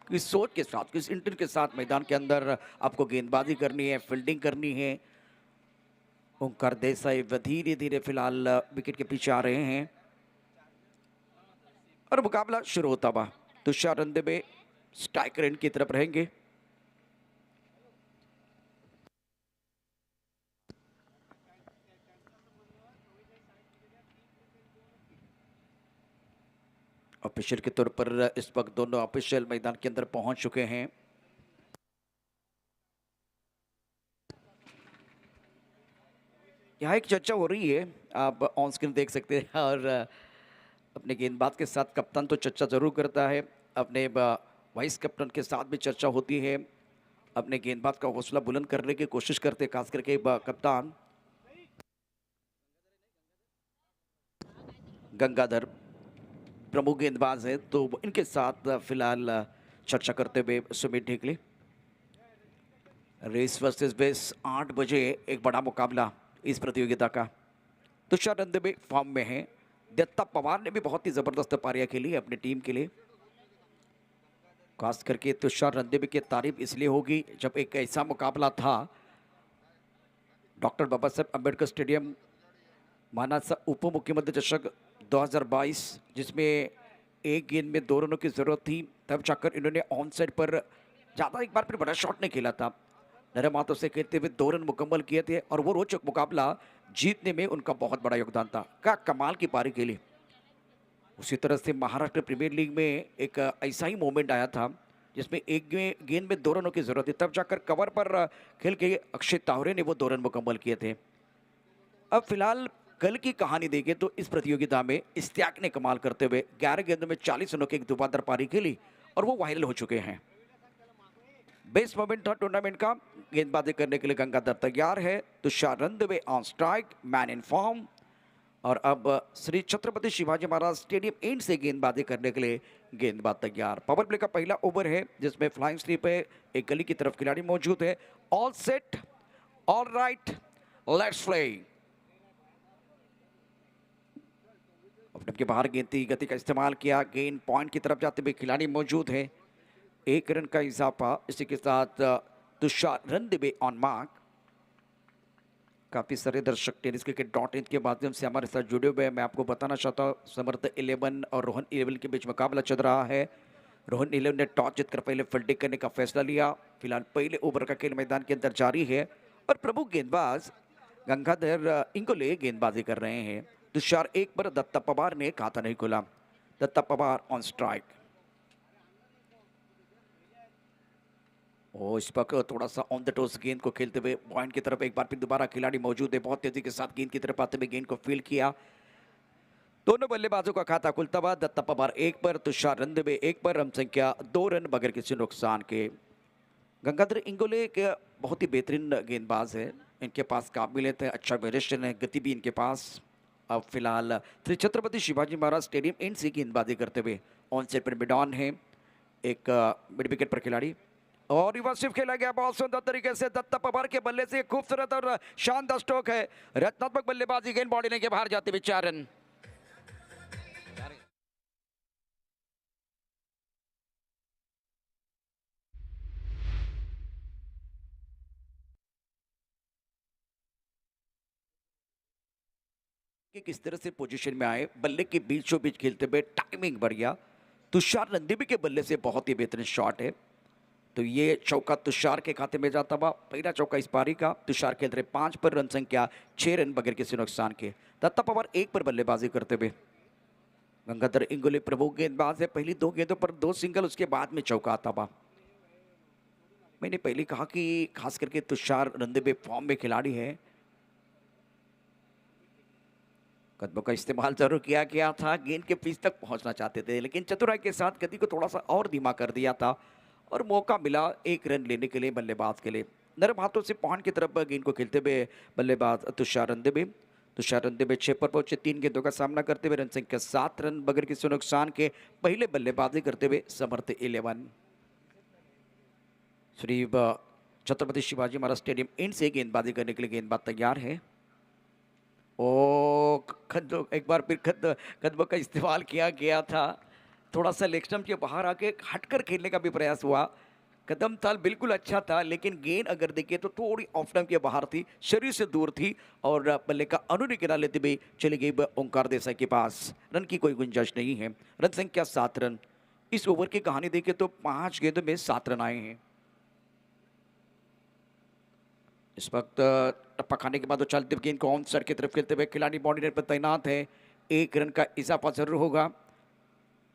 किस सोच के साथ, किस इंटेंट के साथ मैदान के अंदर आपको गेंदबाजी करनी है, फील्डिंग करनी है। ओंकार देसाई धीरे धीरे फिलहाल विकेट के पीछे आ रहे हैं और मुकाबला शुरू होता हुआ तुषार रंदेबे स्ट्राइकर एंड की तरफ रहेंगे। ऑफिशियल के तौर पर इस वक्त दोनों ऑफिशियल मैदान के अंदर पहुंच चुके हैं। यहाँ एक चर्चा हो रही है, आप ऑन स्क्रीन देख सकते हैं, और अपने गेंदबाज के साथ कप्तान तो चर्चा जरूर करता है, अपने वाइस कप्तान के साथ भी चर्चा होती है, अपने गेंदबाज का हौसला बुलंद करने की कोशिश करते हैं, खास करके कप्तान गंगाधर प्रमुख गेंदबाज है, तो इनके साथ फिलहाल चर्चा करते हुए Sumit Dhekale. Race versus base 8 बजे एक बड़ा मुकाबला इस प्रतियोगिता का। तुषार रंदेबे फॉर्म में है। दत्ता पवार ने भी बहुत ही जबरदस्त पारियां खेली अपनी टीम के लिए। खास करके तुषार रंदेबे की तारीफ इसलिए होगी जब एक ऐसा मुकाबला था डॉक्टर बाबा साहेब अम्बेडकर स्टेडियम मानासा उप मुख्यमंत्री चषक 2022, जिसमें एक गेंद में 2 रनों की जरूरत थी, तब जाकर इन्होंने ऑन साइड पर ज्यादा एक बार फिर बड़ा शॉट नहीं खेला था, नरम हाथों से खेलते हुए 2 रन मुकम्मल किए थे और वो रोचक मुकाबला जीतने में उनका बहुत बड़ा योगदान था। क्या कमाल की पारी खेली। उसी तरह से महाराष्ट्र प्रीमियर लीग में एक ऐसा ही मोमेंट आया था जिसमें एक गेंद में 2 रनों की जरूरत थी, तब जाकर कवर पर खेल के अक्षय तावरे ने वो 2 रन मुकम्मल किए थे। अब फिलहाल कल की कहानी देखें तो इस प्रतियोगिता में इस्तियाक ने कमाल करते हुए 11 गेंदों में 40 रनों की एक धुआंधार पारी खेली और वो वायरल हो चुके हैं। बेस्ट मोमेंट था टूर्नामेंट का। गेंदबाजी करने के लिए गंगाधर तैयार है, Tushar Randebe on strike, man in form, और अब श्री छत्रपति शिवाजी महाराज स्टेडियम एंड से गेंदबाजी करने के लिए गेंदबाज तैयार। पावर प्ले का पहला ओवर है जिसमें फ्लाइंग स्लिप है, एक गली की तरफ खिलाड़ी मौजूद है। All set, all right, let's play. Opener के बाहर गेंद की गति का इस्तेमाल किया, गेंद पॉइंट की तरफ जाते हुए खिलाड़ी मौजूद है। 1 रन का इजाफा, इसी के साथ तुषार रंदेबे ऑन मार्क। काफी सारे दर्शक TennisCricket.in के माध्यम से हमारे साथ जुड़े हुए हैं। मैं आपको बताना चाहता हूँ समर्थ 11 और रोहन 11 के बीच मुकाबला चल रहा है। रोहन 11 ने टॉस जीतकर पहले फील्डिंग करने का फैसला लिया। फिलहाल पहले ओवर का खेल मैदान के अंदर जारी है और प्रमुख गेंदबाज गंगाधर इंगोले गेंदबाजी कर रहे हैं। तुषार 1 पर, दत्ता पवार ने खाता नहीं खोला। Datta Pawar on strike. और इस वक्त थोड़ा सा ऑन द टॉस गेंद को खेलते हुए पॉइंट की तरफ एक बार फिर दोबारा खिलाड़ी मौजूद है। बहुत तेजी के साथ गेंद की तरफ आते हुए गेंद को फील्ड किया। दोनों बल्लेबाजों का खाता खुलता हुआ। दत्ता पवार 1 पर, तुषार रंदेबे 1 पर, रन संख्या 2 रन बगैर किसी नुकसान के। गंगाधर इंगोले के बहुत ही बेहतरीन गेंदबाज है, इनके पास काबिलियत है, अच्छा वेरिएशन है, गति भी इनके पास। अब फिलहाल श्री छत्रपति शिवाजी महाराज स्टेडियम एंड से गेंदबाजी करते हुए on set per mid on है, एक मिड विकेट पर खिलाड़ी, और रिवर्सिव खेला गया बहुत सुंदर तरीके से। दत्ता पवार के बल्ले से खूबसूरत और शानदार स्ट्रोक है, रत्नात्मक बल्लेबाजी, गेंद बॉडी लेके बाहर जाते हुए 4 रन। कि किस तरह से पोजीशन में आए, बल्ले के बीचों बीच खेलते हुए टाइमिंग बढ़िया। तुषार रंदेबे के बल्ले से बहुत ही बेहतरीन शॉट है, तो ये चौका तुषार के खाते में जाता हुआ। पहला चौका इस पारी का। तुषार खेल रहे 5 पर, रन संख्या 6 रन बगैर किसी नुकसान के। दत्ता पवार 1 पर बल्लेबाजी करते हुए। गंगाधर इंगोले प्रमुख गेंदबाज है, पहली 2 गेंदों पर 2 सिंगल, उसके बाद में चौका आता हुआ। मैंने पहले कहा कि खास करके तुषार रंदेबे फॉर्म में खिलाड़ी है, कदमों का इस्तेमाल जरूर किया गया था, गेंद के पिच तक पहुंचना चाहते थे, लेकिन चतुराई के साथ गति को थोड़ा सा और धीमा कर दिया था और मौका मिला 1 रन लेने के लिए बल्लेबाज के लिए। नरम हाथों से पॉइंट की तरफ गेंद को खेलते हुए बल्लेबाज तुषार रंदेबे। तुषार रंदेबे 6 पर पहुंचे, 3 गेंदों का सामना करते हुए रन संख्या 7 रन बगैर किसी नुकसान के। पहले बल्लेबाजी करते हुए समर्थ 11। श्री छत्रपति शिवाजी महाराज स्टेडियम एंड से गेंदबाजी करने के लिए गेंदबाज तैयार है। ओ एक बार फिर कदमों का इस्तेमाल किया गया था, थोड़ा-सा लेग स्टंप के बाहर आके हटकर खेलने का भी प्रयास हुआ। कदम ताल बिल्कुल अच्छा था, लेकिन गेंद अगर देखें तो थोड़ी ऑफ स्टंप के बाहर थी, शरीर से दूर थी और बल्ले का अनुनिकिरा लेते हुए चली गई ओंकार देसाई के पास। रन की कोई गुंजाइश नहीं है। रन संख्या 7 रन। इस ओवर की कहानी देखें तो 5 गेंदों में 7 रन आए हैं। इस वक्त टप्पा खाने के बाद वो चलते हुए गेंद को ऑन साइड की तरफ खेलते हुए खिलाड़ी बाउंड्री लाइन पर तैनात है। 1 रन का इजाफा जरूर होगा।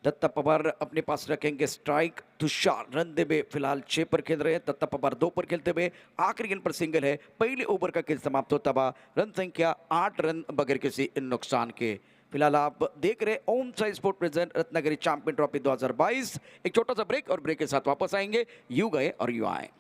दत्ता पवार अपने पास रखेंगे स्ट्राइक। तुषार रन देवे फिलहाल 6 पर खेल रहे हैं। दत्ता पवार 2 पर खेलते हुए आखिरी गेंद पर सिंगल है। पहले ओवर का खेल समाप्त होता हुआ रन संख्या 8 रन बगैर किसी नुकसान के। फिलहाल आप देख रहे Om Sai sport present Ratnagiri champion trophy 2022। एक छोटा सा ब्रेक और ब्रेक के साथ वापस आएंगे। यू गए और यू आए।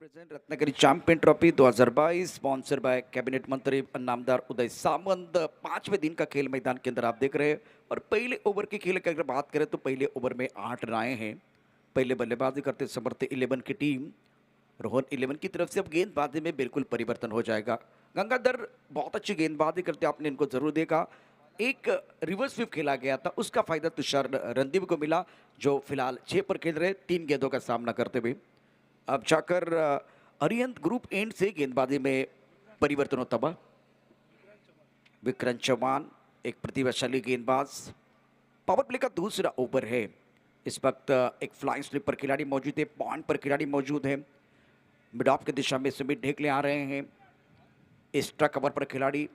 Present Ratnagiri champion trophy 2022 sponsor by cabinet मंत्री नामदार उदय सामंत। 5वें दिन का खेल मैदान के अंदर आप देख रहे हैं और पहले ओवर के खेल की अगर बात करें तो पहले ओवर में 8 रन आए हैं। पहले बल्लेबाजी करते समर्थ 11 की टीम। रोहन 11 की तरफ से अब गेंदबाजी में बिल्कुल परिवर्तन हो जाएगा। गंगाधर बहुत अच्छी गेंदबाजी करते, आपने इनको जरूर देखा। एक रिवर्स स्वीप खेला गया था, उसका फायदा तुषार रणदीप को मिला, जो फिलहाल 6 पर खेल रहे 3 गेंदों का सामना करते हुए। अब जाकर अरिहंत ग्रुप एंड से गेंदबाजी में परिवर्तन होता हुआ। विक्रांत चौहान एक प्रतिभाशाली गेंदबाज। पावर प्ले का दूसरा ओवर है। इस वक्त एक फ्लाइंग स्लिप पर खिलाड़ी मौजूद है, पॉइंट पर खिलाड़ी मौजूद है। मिड ऑफ की दिशा में सुमित ढेकले आ रहे हैं। एक्स्ट्रा कवर पर खिलाड़ी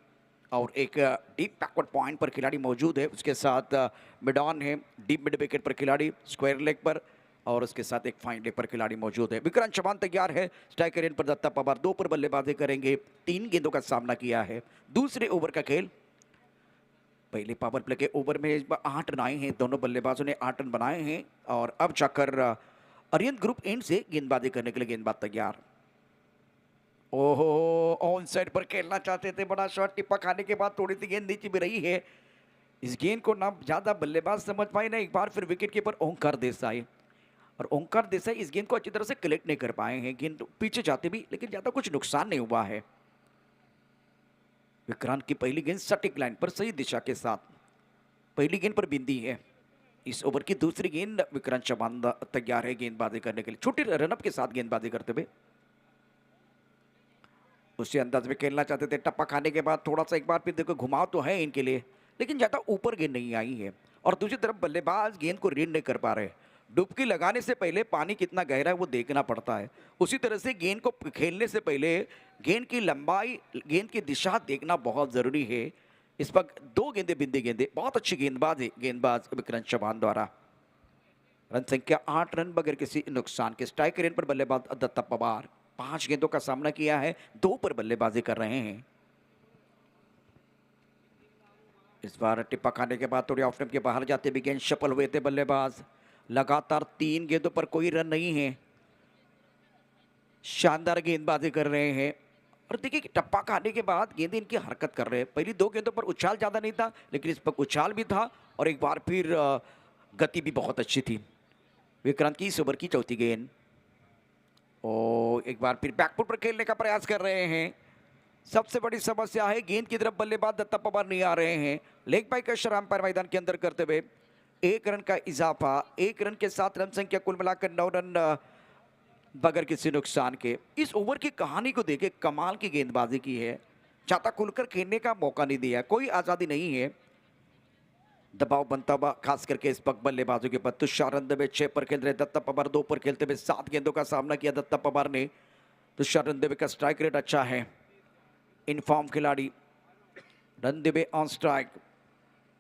और एक डीप बैकवर्ड पॉइंट पर खिलाड़ी मौजूद है। उसके साथ मिड ऑन है, डीप मिड विकेट पर खिलाड़ी, स्क्वायर लेग पर और उसके साथ एक फाइन लेग पर खिलाड़ी मौजूद है। विक्रांत चौहान तैयार है। स्ट्राइकर एंड पर दत्ता पवार 2 पर बल्लेबाजी करेंगे। 3 गेंदों का सामना किया है। दूसरे ओवर का खेल। पहले पावर प्ले के ओवर में इस बार 8 रन आए हैं। दोनों बल्लेबाजों ने 8 रन बनाए हैं और अब जाकर अरिहंत ग्रुप एंड से गेंदबाजी करने के लिए गेंदबाज तैयार। ओहो, ऑन साइड पर खेलना चाहते थे। बड़ा शॉट, टिप्पा खाने के बाद थोड़ी सी गेंद नीचे भी रही है। इस गेंद को ना ज्यादा बल्लेबाज समझ पाए ना एक बार फिर विकेट कीपर ओंकार देसाई। और ओंकार देसाई इस गेंद को अच्छी तरह से कलेक्ट नहीं कर पाए हैं। गेंद पीछे जाते भी, लेकिन ज्यादा कुछ नुकसान नहीं हुआ है। विक्रांत की पहली गेंद सटीक लाइन पर सही दिशा के साथ पहली गेंद पर बिंदी है। इस ओवर की दूसरी गेंद विक्रांत चौहान तैयार है गेंदबाजी करने के लिए, छोटी रनअप के साथ गेंदबाजी करते हुए। उसी अंदाज में खेलना चाहते थे। टप्पा खाने के बाद थोड़ा सा एक बार फिर देखो घुमाव तो है इनके लिए, लेकिन ज्यादा ऊपर गेंद नहीं आई है। और दूसरी तरफ बल्लेबाज गेंद को रीड नहीं कर पा रहे। डुबकी लगाने से पहले पानी कितना गहरा है वो देखना पड़ता है। उसी तरह से गेंद को खेलने से पहले गेंद की लंबाई, गेंद की दिशा देखना बहुत जरूरी है। इस वक्त 2 गेंदे बिंदी गेंदे, बहुत अच्छी गेंदबाज है गेंदबाज विक्रांत चौहान द्वारा। रन संख्या 8 रन बगैर किसी नुकसान के। स्ट्राइकर एंड पर बल्लेबाज दत्ता पवार 5 गेंदों का सामना किया है, 2 पर बल्लेबाजी कर रहे हैं। इस बार टिप्पा खाने के बाद थोड़ी ऑफ स्टंप के बाहर जाते भी गेंद सफल हुए थे बल्लेबाज। लगातार 3 गेंदों पर कोई रन नहीं है। शानदार गेंदबाजी कर रहे हैं। और देखिए टप्पा खाने के बाद गेंदें इनकी हरकत कर रहे हैं। पहली 2 गेंदों पर उछाल ज्यादा नहीं था, लेकिन इस पर उछाल भी था और एक बार फिर गति भी बहुत अच्छी थी। विक्रांत की इस ओवर की चौथी गेंद और एक बार फिर बैकफुट पर खेलने का प्रयास कर रहे हैं। सबसे बड़ी समस्या है गेंद की तरफ बल्लेबाज दत्ता पवार नहीं आ रहे हैं। लेग बाई का शराम पर मैदान के अंदर करते हुए 1 रन का इजाफा। 1 रन के साथ रन संख्या कुल मिलाकर 9 रन बगैर किसी नुकसान के। इस ओवर की कहानी को देखे, कमाल की गेंदबाजी की है। ज्यादा खुलकर खेलने का मौका नहीं दिया, कोई आजादी नहीं है। दबाव बनता हुआ खास करके इस वक्त बल्लेबाजों के बाद। तुषार रंदवे 6 पर खेल रहे, दत्ता पवार 2 पर खेलते हुए 7 गेंदों का सामना किया दत्ता पवार ने। तुषार रंदवे का स्ट्राइक रेट अच्छा है। इनफॉर्म खिलाड़ी रंदवे ऑन स्ट्राइक।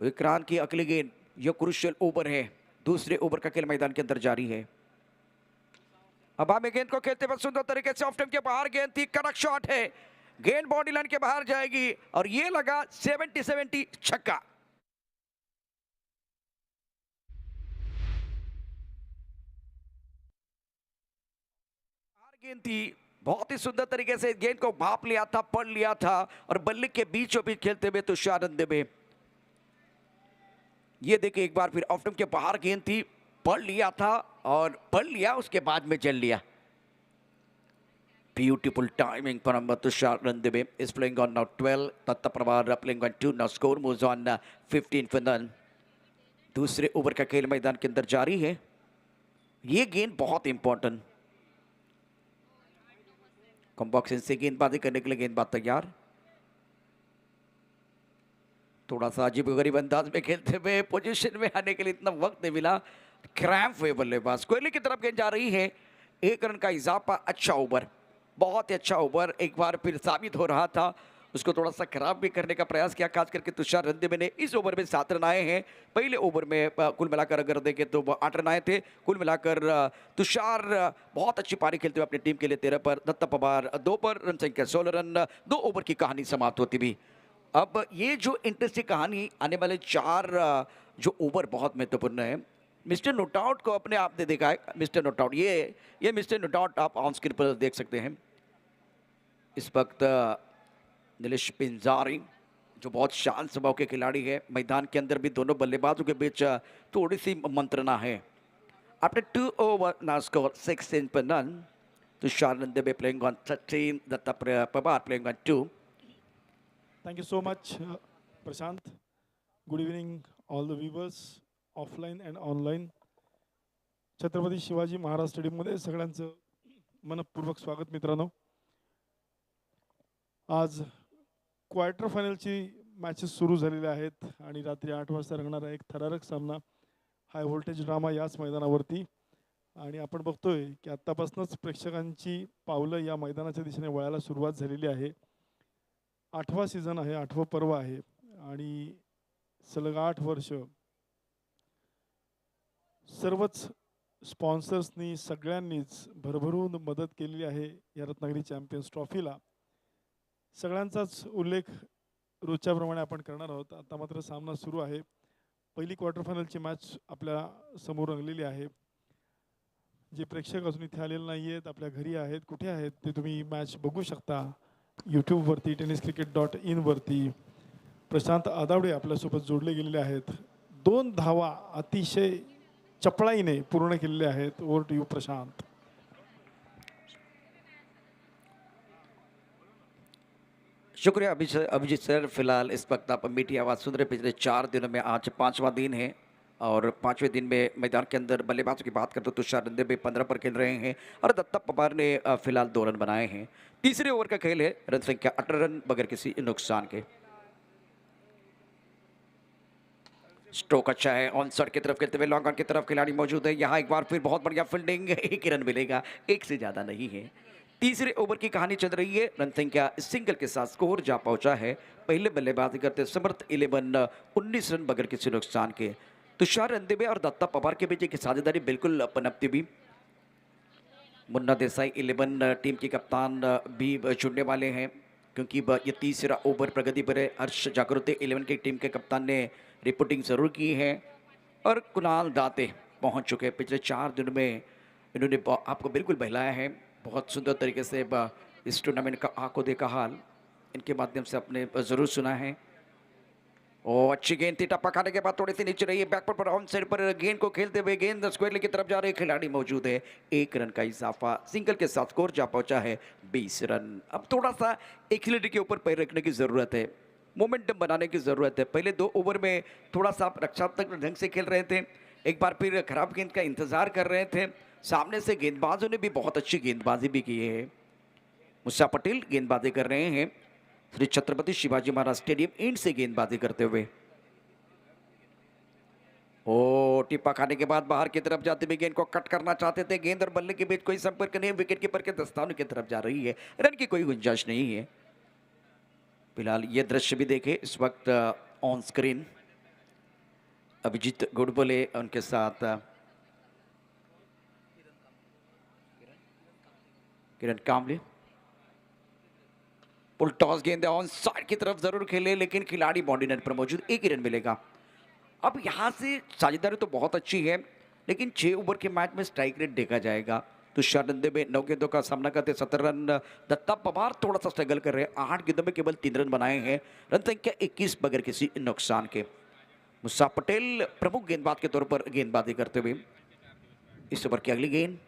विक्रांत की अगली गेंद, यह क्रुशियल ओवर है। दूसरे ओवर का खेल मैदान के अंदर जारी है। अब हमें गेंद को खेलते वक्त सुंदर तरीके से ऑफ स्टंप के बाहर गेंद थी, कड़क शॉट है। गेंद बॉडी लाइन के बाहर जाएगी और ये लगा 70-70 छक्का। गेंद थी, बहुत ही सुंदर तरीके से गेंद को भाप लिया था, पढ़ लिया था और बल्ले के बीचों बीच खेलते हुए तुषार रंदेबे। ये देखिए एक बार फिर ऑफ स्टंप के बाहर गेंद थी, पढ़ लिया था और पढ़ लिया, उसके बाद में जल लिया। Beautiful timing from Tushar Randebe is playing on now 12. Tatta Pravar playing on 2. Now score moves on 15 for none. दूसरे ओवर का खेल मैदान के अंदर जारी है। ये गेंद बहुत इंपॉर्टेंट। कॉम्बॉक्स से गेंदबाजी करने के लिए गेंदबाज तैयार। थोड़ा सा अजीब गरीब अंदाज में खेलते हुए पोजीशन में आने के लिए इतना वक्त नहीं मिला। क्रैम्प हुए बल्लेबाज। कोहली की तरफ गेंद जा रही है। 1 रन का इजाफा। अच्छा ओवर, बहुत ही अच्छा ओवर एक बार फिर साबित हो रहा था। उसको थोड़ा सा खराब भी करने का प्रयास किया, खास करके तुषार रंदेबे ने। इस ओवर में 7 रन आए हैं। पहले ओवर में कुल मिलाकर अगर देखें तो 8 रन आए थे। कुल मिलाकर तुषार बहुत अच्छी पारी खेलते हुए अपनी टीम के लिए 13 पर, दत्ता पवार 2 पर, रन संख्या 16 रन। 2 ओवर की कहानी समाप्त होती भी। अब ये जो इंटरेस्टिंग कहानी, आने वाले 4 जो ओवर बहुत महत्वपूर्ण है। मिस्टर नोटआउट को अपने आप ने देखा है। मिस्टर नोटआउट, ये मिस्टर नोटआउट आप ऑन स्क्रीन पर देख सकते हैं। इस वक्त नीलेश पिंजारी जो बहुत शांत स्वभाव के खिलाड़ी है, मैदान के अंदर भी दोनों बल्लेबाजों के बीच थोड़ी सी मंत्रणा है। After 2 over now score 16 for none. Tushar Randebe playing on 13, Datta Pawar playing on 2. Thank you so much, Prashant. Good evening, all the viewers, offline and online. Chhatrapati Shivaji Maharaj स्टेडियममध्ये सगळ्यांचं मनपूर्वक स्वागत मित्रांनो. आज क्वार्टर फायनलची मॅचेस सुरू झालेल्या आहेत आणि रात्री 8 वाजता रंगणारा एक थरारक सामना, हाय व्होल्टेज ड्रामा याच मैदानावरती. आणि आपण बघतोय की आत्तापासूनच प्रेक्षकांची पावलं या मैदानाच्या दिशेने वळायला सुरुवात झालेली आहे. 8वा सीझन आहे, 8वं पर्व आहे आणि सलग 8 वर्ष सर्वच स्पॉन्सर्सनी सगळ्यांनीच भरभरून मदत केलेली आहे या रत्नागिरी चॅम्पियन्स ट्रॉफीला. सगळ्यांचाच उल्लेख रोजच्याप्रमाणे आपण करणार आहोत. आता मात्र सामना सुरू आहे. पहिली क्वार्टर फायनलची मॅच आपल्या समोर रंगलेली आहे. जे प्रेक्षक अजून इथे आलेले नाही आहेत, आपल्या घरी आहेत, कुठे आहेत ते तुम्ही मॅच बघू शकता यूट्यूबवरती, TennisCricket.in वरती. प्रशांत आदावडे आपल्यासोबत जोडले गेलेले आहेत. 2 धावा अतिशय चपळाईने पूर्ण केलेल्या आहेत. Over to you Prashant. शुक्रिया अभिजीत सर। फिलहाल इस वक्त आप मीठी आवाज़ सुन रहे। पिछले 4 दिनों में आज 5वां दिन है और 5वें दिन में मैदान के अंदर बल्लेबाजों की बात करते तो तुषार रंदेबे 15 पर खेल रहे हैं और दत्ता पवार ने फिलहाल 2 रन बनाए हैं। तीसरे ओवर का खेल है। रन संख्या 18 रन बगैर किसी नुकसान के। स्ट्रोक अच्छा है। ऑन साइड की तरफ खेलते हुए लॉन्ग ऑन की तरफ खिलाड़ी मौजूद है। यहाँ एक बार फिर बहुत बढ़िया फील्डिंग। 1 रन मिलेगा, 1 से ज़्यादा नहीं है। तीसरे ओवर की कहानी चल रही है। रन संख्या सिंगल के साथ स्कोर जा पहुंचा है। पहले बल्लेबाजी करते समर्थ 11 19 रन बगैर किसी नुकसान के। तुषार रंदेबे और दत्ता पवार के बीच एक साझेदारी बिल्कुल पनपती भी। मुन्ना देसाई 11 टीम के कप्तान भी चुनने वाले हैं, क्योंकि ये तीसरा ओवर प्रगति पर है। हर्ष जागृति 11 की टीम के कप्तान ने रिपोर्टिंग जरूर की है और कुणाल दाते पहुंच चुके हैं। पिछले 4 दिनों में इन्होंने आपको बिल्कुल बहलाया है। बहुत सुंदर तरीके से इस टूर्नामेंट का आंखों देखा हाल इनके माध्यम से आपने ज़रूर सुना है। और अच्छी गेंद थी, टप्पा खाने के बाद थोड़ी सी नीचे रही है। बैक पर ऑन साइड पर गेंद को खेलते हुए गेंद स्क्वायर की तरफ जा रहे खिलाड़ी मौजूद है। 1 रन का इजाफा। सिंगल के साथ स्कोर जा पहुंचा है 20 रन। अब थोड़ा सा एक्सीलरेटर के ऊपर पैर रखने की ज़रूरत है, मोमेंटम बनाने की ज़रूरत है। पहले 2 ओवर में थोड़ा सा आप रक्षात्मक ढंग से खेल रहे थे, एक बार फिर खराब गेंद का इंतजार कर रहे थे। सामने से गेंदबाजों ने भी बहुत अच्छी गेंदबाजी भी की है। मुसा पटेल गेंदबाजी कर रहे हैं श्री छत्रपति शिवाजी महाराज स्टेडियम एंड से गेंदबाजी करते हुए। ओ टिप्पा खाने के बाद बाहर की तरफ जाते हुए गेंद को कट करना चाहते थे। गेंद और बल्ले के बीच कोई संपर्क नहीं, विकेट कीपर के दस्तानों की तरफ जा रही है। रन की कोई गुंजाइश नहीं है। फिलहाल ये दृश्य भी देखे इस वक्त ऑन स्क्रीन। अभिजीत गुडबोले उनके साथ किरण कामले। पुल टॉस गेंद ऑन साइड की तरफ जरूर खेले, लेकिन खिलाड़ी बाउंड्री लाइन पर मौजूद। 1 ही रन मिलेगा। अब यहां से साझेदारी तो बहुत अच्छी है, लेकिन 6 ओवर के मैच में स्ट्राइक रेट देखा जाएगा तुषार नंदे में 9 गेंदों का सामना करते 17 रन। दत्ता पवार थोड़ा सा स्ट्रगल कर रहे हैं, 8 गेंदों में केवल 3 रन बनाए हैं। रन संख्या 21 बगैर किसी नुकसान के। मुसा पटेल प्रमुख गेंदबाज के तौर पर गेंदबाजी करते हुए। इस ओवर की अगली गेंद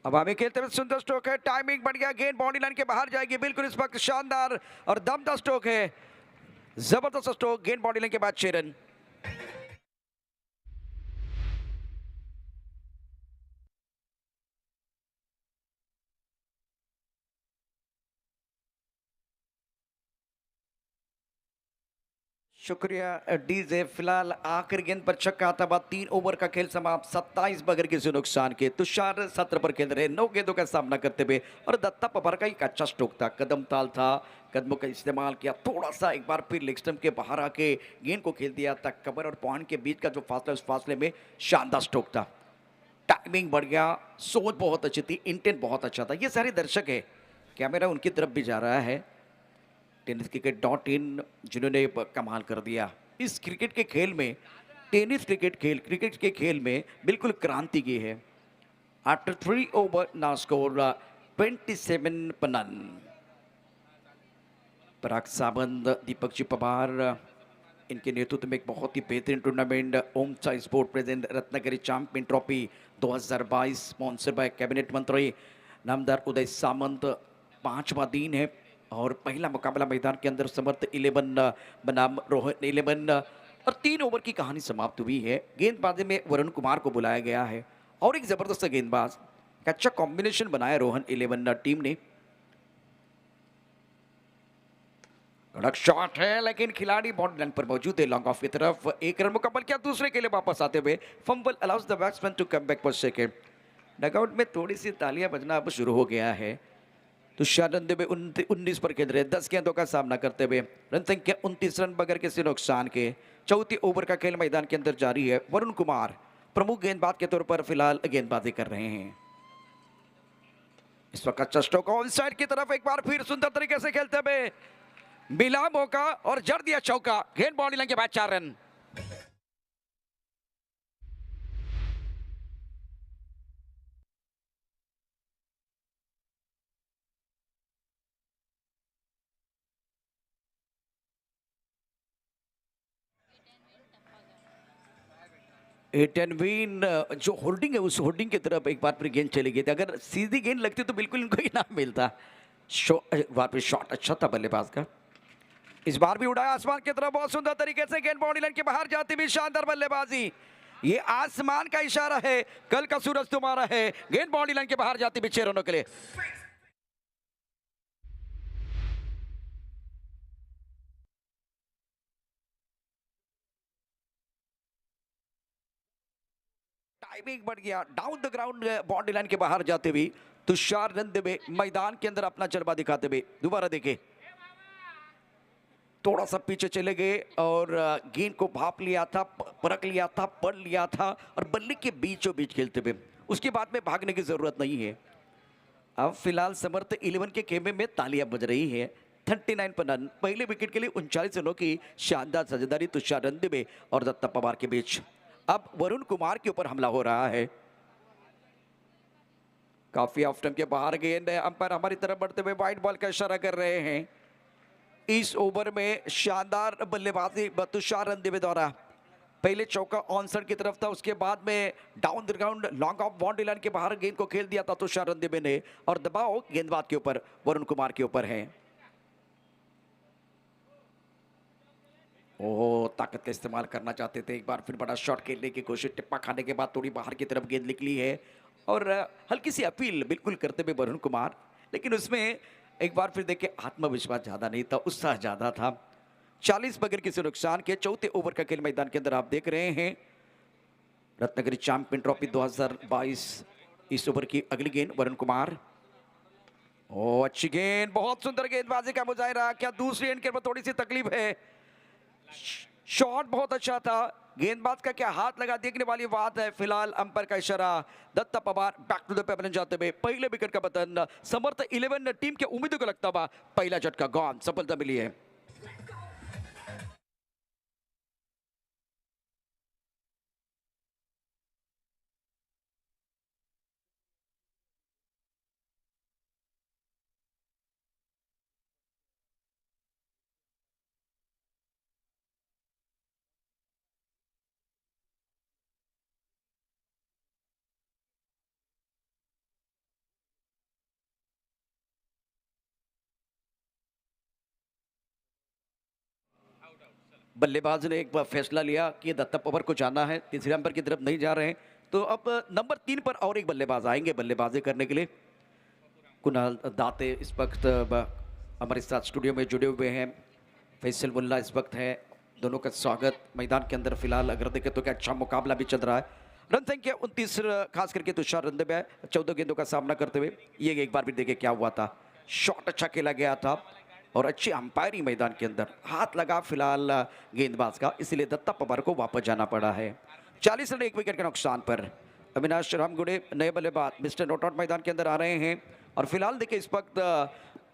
अब हमें खेलते हुए सुंदर स्ट्रोक है, टाइमिंग बढ़ गया, गेंद बाउंड्री लाइन के बाहर जाएगी बिल्कुल इस वक्त। शानदार और दमदार स्ट्रोक है, जबरदस्त स्ट्रोक, गेंद बाउंड्री लाइन के बाद 6 रन। शुक्रिया डीजे। फिलहाल आखिरी गेंद पर छक्का आता बाद 3 ओवर का खेल समाप्त, 27 बगैर किसी नुकसान के। तुषार सत्र पर खेल रहे 9 गेंदों का सामना करते हुए और दत्ता पवार का एक अच्छा स्ट्रोक था, कदम ताल था, कदमों का इस्तेमाल किया, थोड़ा सा एक बार फिर लेग स्टंप के बाहर आके गेंद को खेल दिया था। कवर और पॉइंट के बीच का जो फासला, उस फासले में शानदार स्ट्रोक था। टाइमिंग बढ़ गया, सोच बहुत अच्छी थी, इंटेंट बहुत अच्छा था। ये सारे दर्शक है, कैमरा उनकी तरफ भी जा रहा है। TennisCricket.in जिन्होंने कमाल कर दिया इस क्रिकेट के खेल में। क्रिकेट के खेल में बिल्कुल क्रांति की है। आफ्टर 3 ओवर now स्कोर 27 पर नन। पराग सावंत, दीपक जी पवार, इनके नेतृत्व में एक बहुत ही बेहतरीन टूर्नामेंट ओमचा sport present Ratnagiri champion trophy 2022 sponsor by cabinet मंत्री नामदार उदय सामंत। 5वां दिन है और पहला मुकाबला मैदान के अंदर समर्थ 11 बनाम रोहन 11 और 3 ओवर की कहानी समाप्त हुई है। गेंदबाजी में वरुण कुमार को बुलाया गया है और एक जबरदस्त गेंदबाज, अच्छा कॉम्बिनेशन बनाया रोहन 11 टीम ने। कड़क शॉट है लेकिन खिलाड़ी बॉडी लाइन पर मौजूद है, लॉन्ग ऑफ की तरफ। 1 रन मुकम्मल किया, दूसरे के लिए वापस आते हुए fumble allows the batsman to come back for second. Dugout में थोड़ी सी तालियां बजना अब शुरू हो गया है। तुषार नंदे में 19 पर खेल रहे 10 गेंदों का सामना करते हुए रन संख्या 29 रन बगैर किसी नुकसान के। 34 ओवर का खेल मैदान के अंदर जारी है। वरुण कुमार प्रमुख गेंदबाज के तौर पर फिलहाल गेंदबाजी कर रहे हैं। इस वक्त स्ट्रोक ऑन साइड की तरफ, एक बार फिर सुंदर तरीके से खेलते हुए मिला मौका और जड़ दिया चौका। गेंद बाउंड्री लाइन के बाद 4 रन। हिट एंड विन, जो होल्डिंग है उस होल्डिंग की तरफ एक बार फिर गेंद चली गई थी। अगर सीधी गेंद लगती तो बिल्कुल इनको इनाम मिलता। एक बार फिर शॉट अच्छा था बल्लेबाज का। इस बार भी उड़ाया आसमान की तरफ, बहुत सुंदर तरीके से गेंद बाउंड्री लाइन के बाहर जाती हुई शानदार बल्लेबाजी। ये आसमान का इशारा है, कल का सूरज तुम्हारा है। गेंद बाउंड्री लाइन के बाहर जाती हुई 6 रनों के लिए। टाइमिंग बढ़ गया, down the ground boundary line के बाहर जाते हुए तुषार नंदे में मैदान के अंदर अपना जलवा दिखाते हुए। दोबारा देखें, थोड़ा सा पीछे चले गए और गेंद को भाप लिया था, परख लिया था, पढ़ लिया था और बल्ले के बीचों बीच खेलते हुए उसके बाद में भागने की जरूरत नहीं है। अब फिलहाल समर्थ 11 के खेमे में तालियां बज रही है। 39 पर रन, पहले विकेट के लिए 39 रनों की शानदार साझेदारी तुषार नंदे और दत्ता पवार के बीच। अब वरुण कुमार के ऊपर हमला हो रहा है। काफी ऑफ स्टंप के बाहर गेंद है, अंपायर हमारी तरफ बढ़ते हुए व्हाइट बॉल का इशारा कर रहे हैं। इस ओवर में शानदार बल्लेबाजी तुषार नंदे द्वारा। पहले चौका ऑन साइड की तरफ था, उसके बाद में down the ground long off boundary line के बाहर गेंद को खेल दिया था तुषार नंदे ने और दबाव गेंदबाज के ऊपर वरुण कुमार के ऊपर है। ओह, ताकत का इस्तेमाल करना चाहते थे, एक बार फिर बड़ा शॉट खेलने की कोशिश, टिप्पा खाने के बाद थोड़ी बाहर की तरफ गेंद निकली है और हल्की सी अपील बिल्कुल करते हुए वरुण कुमार, लेकिन उसमें एक बार फिर देखिए आत्मविश्वास ज्यादा नहीं था, उत्साह ज्यादा था। 40 बगैर किसी नुकसान के 4थे ओवर का खेल मैदान के अंदर आप देख रहे हैं। Ratnagiri champion trophy 2022। इस ओवर की अगली गेंद वरुण कुमार। ओ, अच्छी गेंद, बहुत सुंदर गेंदबाजी का मुजाहिरा। क्या दूसरी एंड के ऊपर थोड़ी सी तकलीफ है। शॉट बहुत अच्छा था, गेंदबाज का क्या हाथ लगा देखने वाली बात है। फिलहाल अंपायर का इशारा, Datta Pawar back to the paper जाते हुए पहले विकेट का पतन। समर्थ 11 टीम के उम्मीदों को लगता हुआ पहला झटका गॉन, सफलता मिली है। बल्लेबाज ने एक बार फैसला लिया कि दत्ता पवार को जाना है, तीसरे अंपर की तरफ नहीं जा रहे हैं। तो अब नंबर 3 पर और एक बल्लेबाज आएंगे बल्लेबाजी करने के लिए। कुणाल दाते इस वक्त हमारे साथ स्टूडियो में जुड़े हुए हैं। फैसल मुल्ला इस वक्त है। दोनों का स्वागत मैदान के अंदर। फिलहाल अगर देखें तो क्या अच्छा मुकाबला भी चल रहा है। रन संख्या 29 खास करके तुषार रंधवे 14 गेंदों का सामना करते हुए। ये एक बार भी देखे क्या हुआ था, शॉट अच्छा खेला गया था और अच्छी अंपायरिंग मैदान के अंदर। हाथ लगा फिलहाल गेंदबाज का, इसलिए दत्ता पवार को वापस जाना पड़ा है। 40 रन 1 विकेट के नुकसान पर अविनाश रामगुड़े नए बल्लेबाज मिस्टर नॉट आउट मैदान के अंदर आ रहे हैं। और फिलहाल देखिए इस वक्त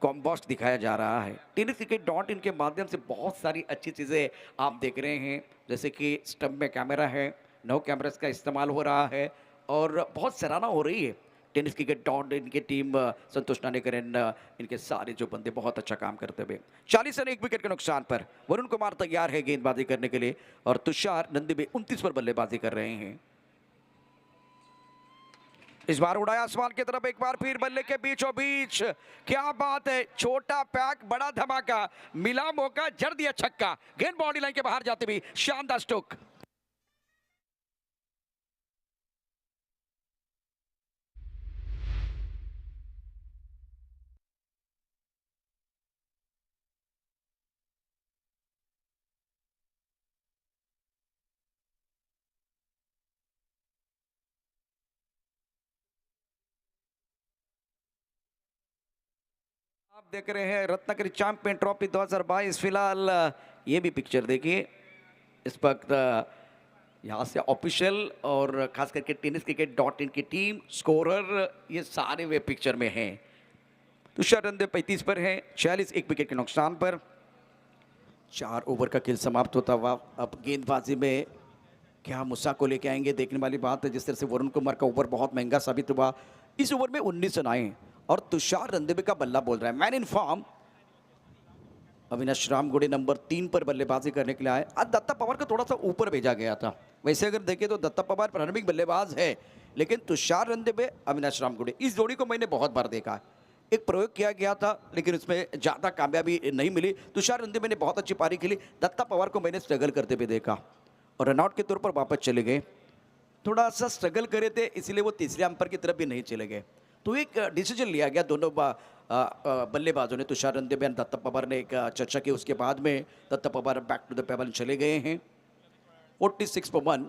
कॉम्बोस्ट दिखाया जा रहा है। TennisCricket.in के माध्यम से बहुत सारी अच्छी चीज़ें आप देख रहे हैं, जैसे कि स्टंप में कैमरा है, 9 कैमरास का इस्तेमाल हो रहा है और बहुत सराहना हो रही है। TennisCricket.in की टीम संतोष नानेकरन इनके सारे जो बंदे बहुत अच्छा काम करते हुए। 40 रन 1 विकेट के नुकसान पर वरुण कुमार तैयार है गेंदबाजी करने के लिए और तुषार नंदी 29 पर बल्लेबाजी कर रहे हैं। इस बार उड़ाया आसमान की तरफ, एक बार फिर बल्ले के बीचों बीच। क्या बात है, छोटा पैक बड़ा धमाका, मिला मौका जड़ दिया छक्का। गेंद बॉडी लाइन के बाहर जाते भी शानदार स्ट्रोक। आप देख रहे हैं रत्नागिरी चैंपियन ट्रॉफी 2022। फिलहाल ये भी पिक्चर देखिए इस वक्त यहाँ से ऑफिशियल और खास करके TennisCricket.in की टीम स्कोरर ये सारे वे पिक्चर में हैं। तुषार रंधे 35 पर हैं, 46 1 विकेट के नुकसान पर। 4 ओवर का खेल समाप्त होता हुआ अब गेंदबाजी में क्या मुसा को लेके आएंगे, देखने वाली बात है। जिस तरह से वरुण कुमार का ओवर बहुत महंगा साबित हुआ, इस ओवर में 19 रन आए और तुषार रंधे का बल्ला बोल रहा है। Man in form Avinash Ramgude number 3 पर बल्लेबाजी करने के लिए आए। आज दत्ता पवार को थोड़ा सा ऊपर भेजा गया था। वैसे अगर देखें तो दत्ता पवार प्रारंभिक बल्लेबाज है, लेकिन तुषार रंधे अविनाश रामगुड़े इस जोड़ी को मैंने बहुत बार देखा है। एक प्रयोग किया गया था लेकिन उसमें ज़्यादा कामयाबी नहीं मिली। तुषार रंधे ने बहुत अच्छी पारी खेली, दत्ता पवार को मैंने स्ट्रगल करते हुए देखा और रनआउट के तौर पर वापस चले गए। थोड़ा सा स्ट्रगल करे थे, इसलिए वो तीसरे अंपर की तरफ भी नहीं चले गए। तो एक डिसीजन लिया गया दोनों बल्लेबाजों ने, तुषार रंधे और दत्ता पवार ने एक चर्चा की। उसके बाद में Datta Pawar back to the pavilion चले गए हैं 46 पर 1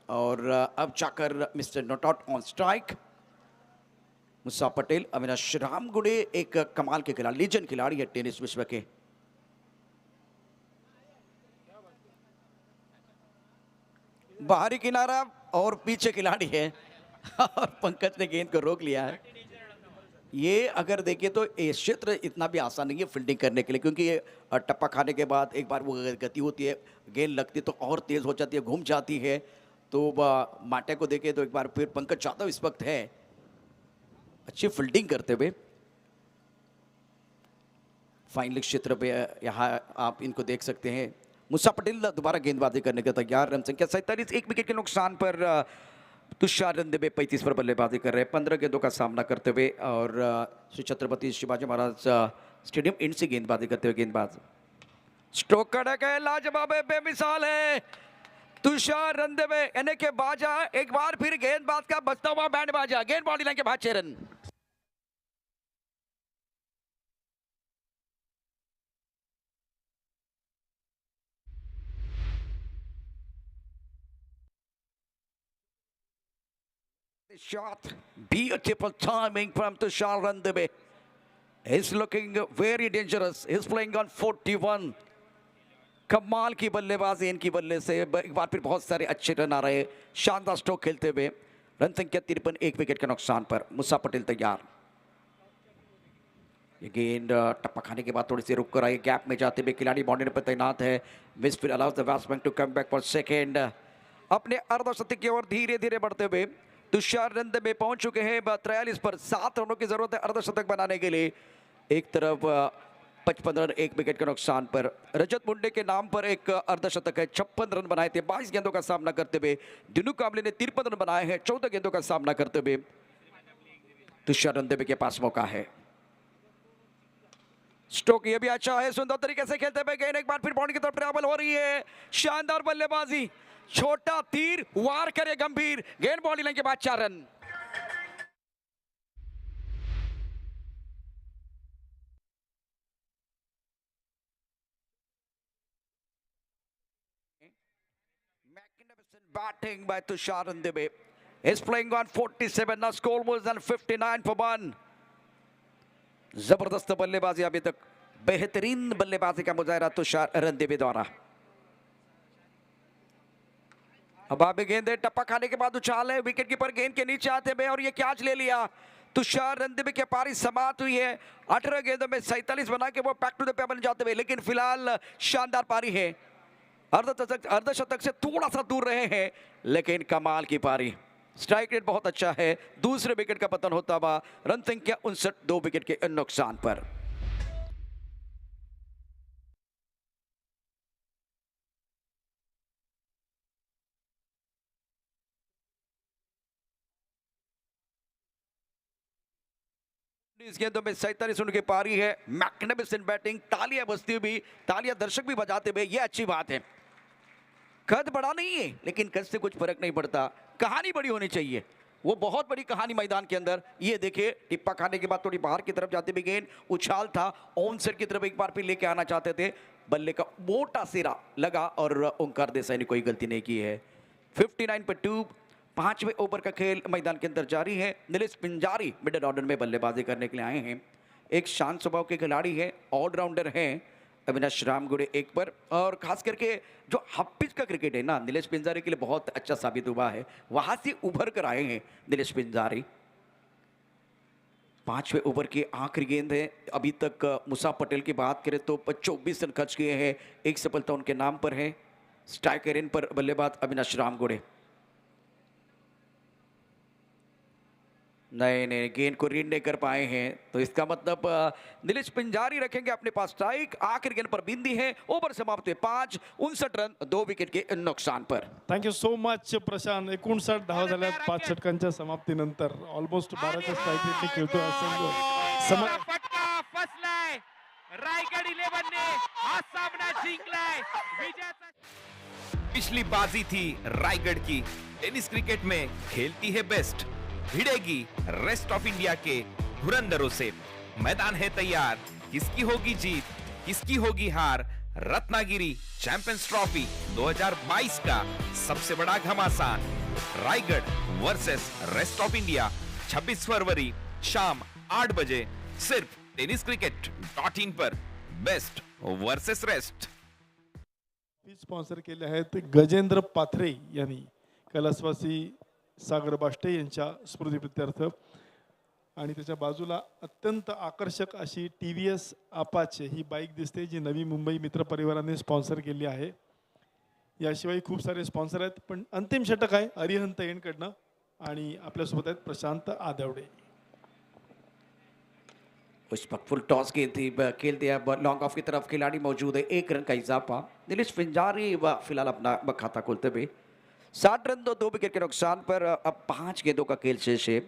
और अब जाकर mister not out on strike. Musa Patel Avinash Ramgude एक कमाल के खिलाड़ी, लीजेंड खिलाड़ी है टेनिस विश्व के। बाहरी किनारा और पीछे खिलाड़ी है और पंकज ने गेंद को रोक लिया है। ये अगर देखिए तो ये क्षेत्र इतना भी आसान नहीं है फील्डिंग करने के लिए, क्योंकि ये टप्पा खाने के बाद एक बार वो गति होती है, गेंद लगती तो और तेज हो जाती है, घूम जाती है। तो माटे को देखे तो एक बार फिर पंकज यादव इस वक्त है अच्छी फील्डिंग करते हुए। फाइनल क्षेत्र पे यहाँ आप इनको देख सकते हैं। मुसा पटेल दोबारा गेंदबाजी करने के तैयार। रन संख्या 47 1 विकेट के नुकसान पर तुषार रंधे 35 पर बल्लेबाजी कर रहे हैं 15 गेंदों का सामना करते हुए और श्री छत्रपति शिवाजी महाराज स्टेडियम एंड से गेंदबाजी करते हुए गेंदबाज स्ट्रोक कड़क है, लाजवाब है, बेमिसाल है। तुषार रंधे यानी के बाजा एक बार फिर गेंदबाज का बजता हुआ बैंड बाजा, गेंद बॉडी लाइन के बाद 6 run. Shot, beautiful timing from Tushar Randhawe. He's looking very dangerous. He's playing on 41. कमाल की बल्लेबाजी इनकी बल्ले से एक बार फिर बहुत सारे अच्छे रन आ रहे हैं, शानदार स्ट्रोक खेलते हुए। रन संख्या 53 1 विकेट के नुकसान पर मुसा पटेल तैयार। ये गेंद टप्पा खाने के बाद थोड़ी सी रुक कर आई, गैप में जाते हुए खिलाड़ी बाउंड्री पर तैनात है। Misfield allows the batsman to come back for second. अपने अर्धशतक की ओर धीरे धीरे बढ़ते हुए तुषार रंधे में पहुंच चुके हैं 43 पर। 7 रनों की जरूरत है अर्धशतक बनाने के लिए। एक तरफ 55 रन 1 विकेट के नुकसान पर। रजत मुंडे के नाम पर एक अर्धशतक है, 56 रन बनाए थे 22 गेंदों का सामना करते हुए। दिनू काबले ने 53 रन बनाए हैं 14 गेंदों का सामना करते हुए। तुषार रंधे के पास मौका है। स्टोक ये भी अच्छा है, सुंदर तरीके से खेलते हुए गेंद एक बार फिर बाउंड्री की तरफ ट्रैवल हो रही है। शानदार बल्लेबाजी, छोटा तीर वार करे गंभीर, गेंद बॉडी लाइन के बाद 4 run. Magnificent batting by Tushar Randebe. He's playing on 47 now, score more than 59 for 1. जबरदस्त बल्लेबाजी, अभी तक बेहतरीन बल्लेबाजी का मुजाहरा तुषार रंदेबे द्वारा। अब आप गेंद टप्पा खाने के बाद उछाल है, विकेट कीपर गेंद के नीचे आते हुए और ये कैच ले लिया। तुषार रंदेबे के पारी समाप्त हुई है 18 गेंदों में 47 बना के वो बैक टू द पेपर जाते हुए, लेकिन फिलहाल शानदार पारी है। अर्धशतक से थोड़ा सा दूर रहे हैं, लेकिन कमाल की पारी। स्ट्राइक रेट बहुत अच्छा है। दूसरे विकेट का पतन होता हुआ, रन संख्या 59, 2 विकेट के नुकसान पर। इस गेंदों में 47 रन की पारी है। मैग्निफिसेंट बैटिंग, तालियां बजती हुई, तालियां दर्शक भी बजाते हुए, ये अच्छी बात है। कद बड़ा नहीं है, लेकिन कद से कुछ फर्क नहीं पड़ता, कहानी बड़ी होनी चाहिए। वो बहुत बड़ी कहानी मैदान के अंदर। ये देखिए, टिप्पा खाने के बाद थोड़ी बाहर की तरफ जाते हुए गेंद, उछाल था, ऑन साइड की तरफ एक बार फिर लेके आना चाहते थे, बल्ले का मोटा सिरा लगा और ओंकार देसाई ने कोई गलती नहीं की है। 59 पर 2, 5वें ओवर का खेल मैदान के अंदर जारी है। नीलेश पिंजारी मिडिल ऑर्डर में बल्लेबाजी करने के लिए आए हैं। एक शांत स्वभाव के खिलाड़ी है, ऑलराउंडर हैं अविनाश रामगुड़े एक पर, और खास करके जो हाफ पिच का क्रिकेट है ना, नीलेश पिंजारी के लिए बहुत अच्छा साबित हुआ है। वहां से उभर कर आए हैं नीलेश पिंजारी। 5वें ओवर की आखिरी गेंद है। अभी तक मुसा पटेल की बात करें तो 24 रन खर्च किए हैं, एक सफलता उनके नाम पर है। स्ट्राइकर इन पर बल्लेबाज अविनाश रामगुड़े। नहीं, गेंद को रीड नहीं कर पाए हैं, तो इसका मतलब नीलेश पिंजारी रखेंगे अपने पास स्ट्राइक। आखिर गेंद पर बिंदी है। ओवर समाप्त हुए 5, 59 रन, 2 विकेट के नुकसान पर। Thank you so much Prashant. 59 धावा झाल्यात 5 षटकांच्या समाप्तीनंतर. ऑलमोस्ट 12च्या स्ट्राईक रेटने खेळतोय हा संघ. फटका फसलाय, रायगड 11 ने हा सामना जिंकलाय. विजयाचा पिछली बाजी थी रायगढ़ की. टेनिस क्रिकेट में खेलती है बेस्ट, भिड़ेगी रेस्ट ऑफ इंडिया के धुरंधरों से. मैदान है तैयार, किसकी होगी जीत, किसकी होगी हार. रत्नागिरी चैंपियंस ट्रॉफी 2022 का सबसे बड़ा घमासान, Raigad versus rest of India, 26 फरवरी शाम 8 बजे सिर्फ TennisCricket.in पर. Best versus rest. स्पॉन्सर केले आहेत गजेंद्र पाथरे यांनी, कैलासवासी सागर बाष्टे यांच्या स्मृतीप्रित्यर्थ. आणि त्याच्या बाजूला अत्यंत आकर्षक अशी TVS अपाचे ही बाईक दिसते, जी नवी मुंबई मित्र परिवाराने स्पॉन्सर केली आहे. याशिवाय खूप सारे स्पॉन्सर आहेत, पण अंतिम षटक आहे अरिहंत येणकडनं आणि आपल्यासोबत आहेत प्रशांत आदवडे. उस वक्त फुल टॉस गेंद थी, खेल दिया लॉन्ग ऑफ की तरफ, खिलाड़ी मौजूद है, 1 रन का इजाफा. नीलेश पिंजारी फिलहाल अपना खाता खोलते हुए 60 रन, 2 विकेट के नुकसान पर. अब 5 गेंदों का खेल शेष है.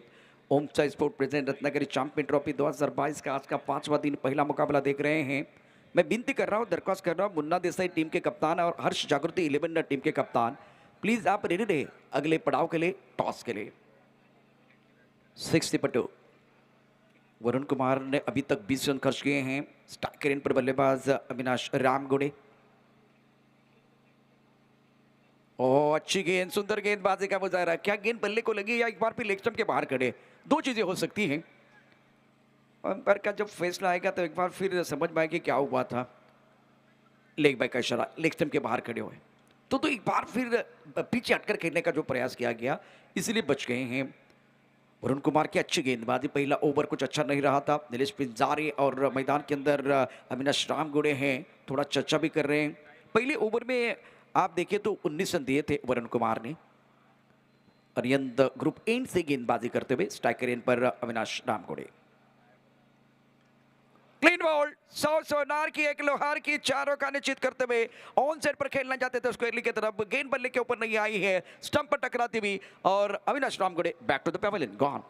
ओमचा sport present Ratnagiri champion trophy 2022 का आज का 5वां दिन, पहला मुकाबला देख रहे हैं. मैं विनती कर रहा हूँ, दरख्वास्त कर रहा हूँ, मुन्ना देसाई टीम के कप्तान और हर्ष जागृति 11 टीम के कप्तान, प्लीज आप रेडी रहे अगले पड़ाव के लिए, टॉस के लिए. 60 पर 2. वरुण कुमार ने अभी तक 20 रन खर्च किए हैं. स्ट्राइकर इन पर बल्लेबाज अविनाश रामगुड़े. ओह, अच्छी गेंद, सुंदर गेंदबाजी का मुजाहरा. क्या गेंद बल्ले को लगी या एक बार फिर लेग स्टंप के बाहर खड़े, दो चीजें हो सकती हैं. अंपायर का जब फैसला आएगा तो एक बार फिर समझ में आएगी क्या हुआ था. लेग बाय का इशारा, लेग स्टंप के बाहर खड़े हुए, तो एक बार फिर पीछे हटकर खेलने का जो प्रयास किया गया, इसलिए बच गए हैं. वरुण कुमार की अच्छी गेंदबाजी. पहला ओवर कुछ अच्छा नहीं रहा था. नीलेश पिंजारी और मैदान के अंदर अविनाश रामगुड़े हैं, थोड़ा चर्चा भी कर रहे हैं. पहले ओवर में आप देखिए तो 19 रन दिए थे वरुण कुमार ने. अरियंद ग्रुप एंड से गेंदबाजी करते हुए स्ट्राइकर एंड पर अविनाश रामगुड़े. क्लीन बॉल, 100 सोनार की, एक लोहार की, चारों का निश्चित करते हुए ऑन साइड पर खेलना चाहते थे स्क्वायरली की तरफ. गेंद बल्ले के ऊपर नहीं आई है, स्टंप पर टकराती हुई, और Avinash Ramgude back to the pavilion, gone.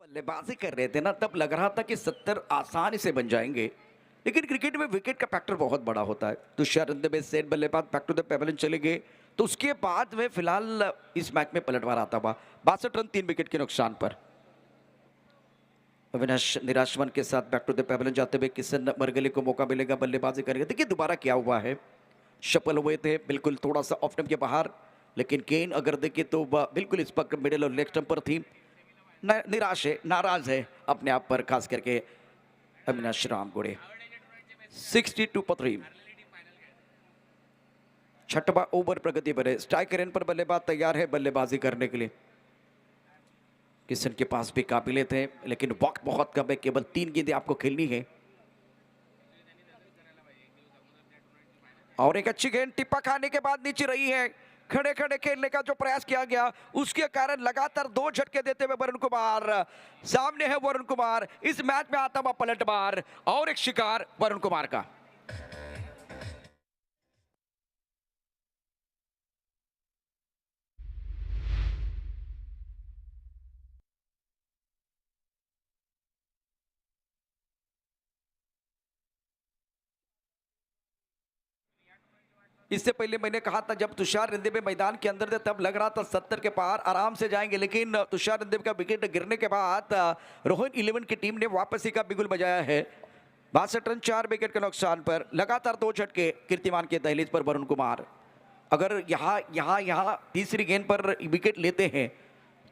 बल्लेबाजी कर रहे थे ना, तब लग रहा था कि 70 आसानी से बन जाएंगे, लेकिन क्रिकेट में विकेट का फैक्टर बहुत बड़ा होता है। तुषार में सेट बल्लेबाज बैक टू द पेवेलियन चले गए, तो उसके बाद में फिलहाल इस मैच में पलटवार आता हुआ 62 रन 3 विकेट के नुकसान पर। अविनाश निराश मन के साथ बैक टू द पेवेलियन जाते हुए किशन मरगले को मौका मिलेगा बल्लेबाजी करेंगे। देखिए दोबारा क्या हुआ है, सफल हुए थे बिल्कुल थोड़ा सा ऑफ स्टंप के बाहर, लेकिन गेंद अगर देखे तो बिल्कुल इस पक मिडिल और लेग स्टंप पर थी। निराश है, नाराज है अपने आप पर, खास करके अविनाश रामगुड़े। 62 पर 3। छठवां ओवर प्रगति पर है, स्ट्राइकर एंड पर बल्लेबाज तैयार है बल्लेबाजी करने के लिए। किशन के पास भी काबिलियत है, लेकिन वक्त बहुत कम है, केवल 3 गेंदें आपको खेलनी है। और एक अच्छी गेंद टिप्पा खाने के बाद नीचे रही है। खड़े खड़े खेलने का जो प्रयास किया गया, उसके कारण लगातार 2 झटके देते हुए वरुण कुमार सामने है। वरुण कुमार इस मैच में आता हुआ पलटवार और एक शिकार वरुण कुमार का। इससे पहले मैंने कहा था जब तुषार रिंदेबे मैदान के अंदर थे तब लग रहा था 70 के पार आराम से जाएंगे, लेकिन तुषार रिंदेबे का विकेट गिरने के बाद रोहन 11 की टीम ने वापसी का बिगुल बजाया है। 62 रन 4 विकेट के नुकसान पर लगातार 2 झटके कीर्तिमान के दहलीज पर वरुण कुमार। अगर यहाँ तीसरी गेंद पर विकेट लेते हैं